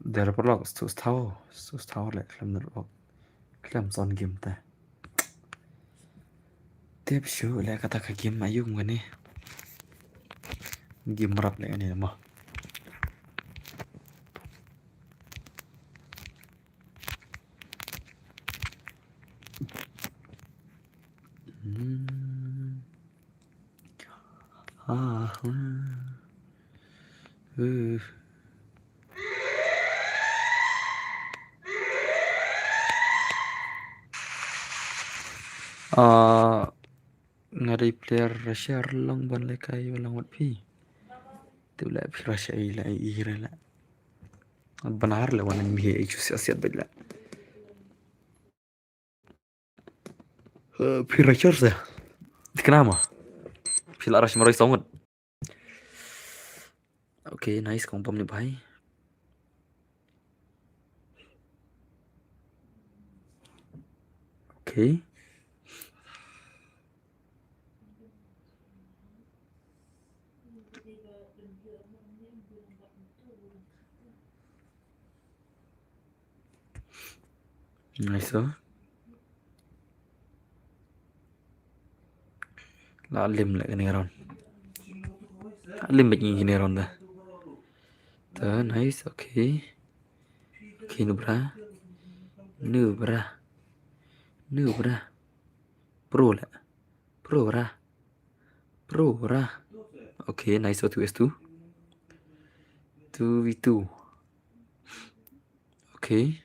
Dari perlok stos tower lah kelam nerok. Kelam sound game ta. Tiap show lah kata ke game ayung gani. Game rap lah ini mah. Ngari player share long ban le kai walang wat pi. Tu la pi rasha ila ira la. Benar le wan mi e chu siasat bela. Pi rasha sa. Kenapa? Pila rush maroy songot. Okay, nice kong pom ni bhai. Okay. Nice so. La lim lại cái này rồi. Lim bạch nhìn này rồi đó. Tớ nice, okay. Okay, nubra. Nubra. Nubra. Pro lại. Pro ra. Pro ra. Okay, nice so 2s2. 2v2. Okay.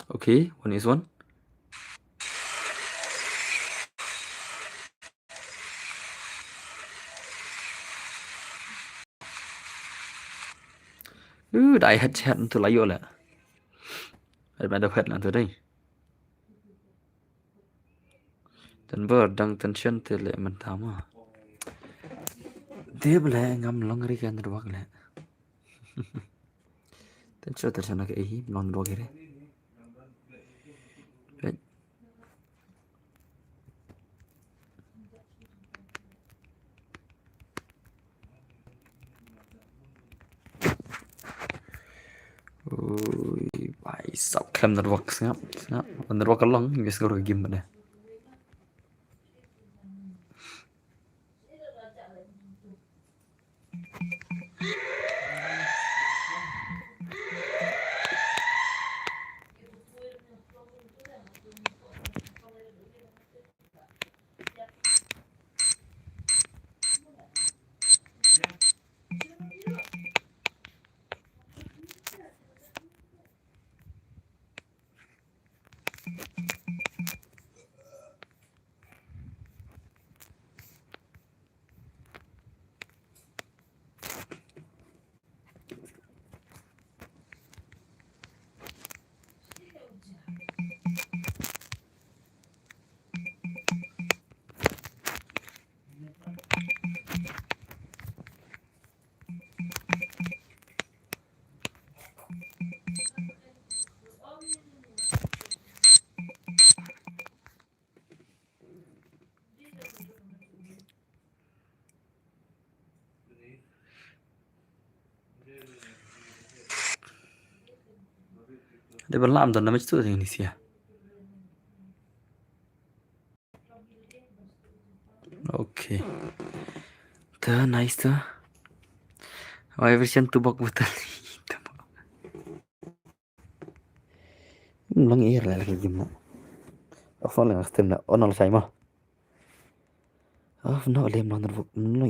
Okay, 1 is 1. Đại hết tôi lấy vô là. Bạn đọc hết là từ đây. Tân bơ đang tension từ lệ mình thám à. Tiếp lệ ngâm long ri kan ruak lệ. Tension cái ý non ruak cái đấy. Ui, bài sọc kem ruak snap. Mình ruak cái long, guys rồi game mana. Dia berlam tuh namanya itu Indonesia. Okay. Tuh nice tuh. Why version tubak betul. Lang ir lah lagi gimana. Apa lah ngastem nak onal saya mah. Ah, no lem lang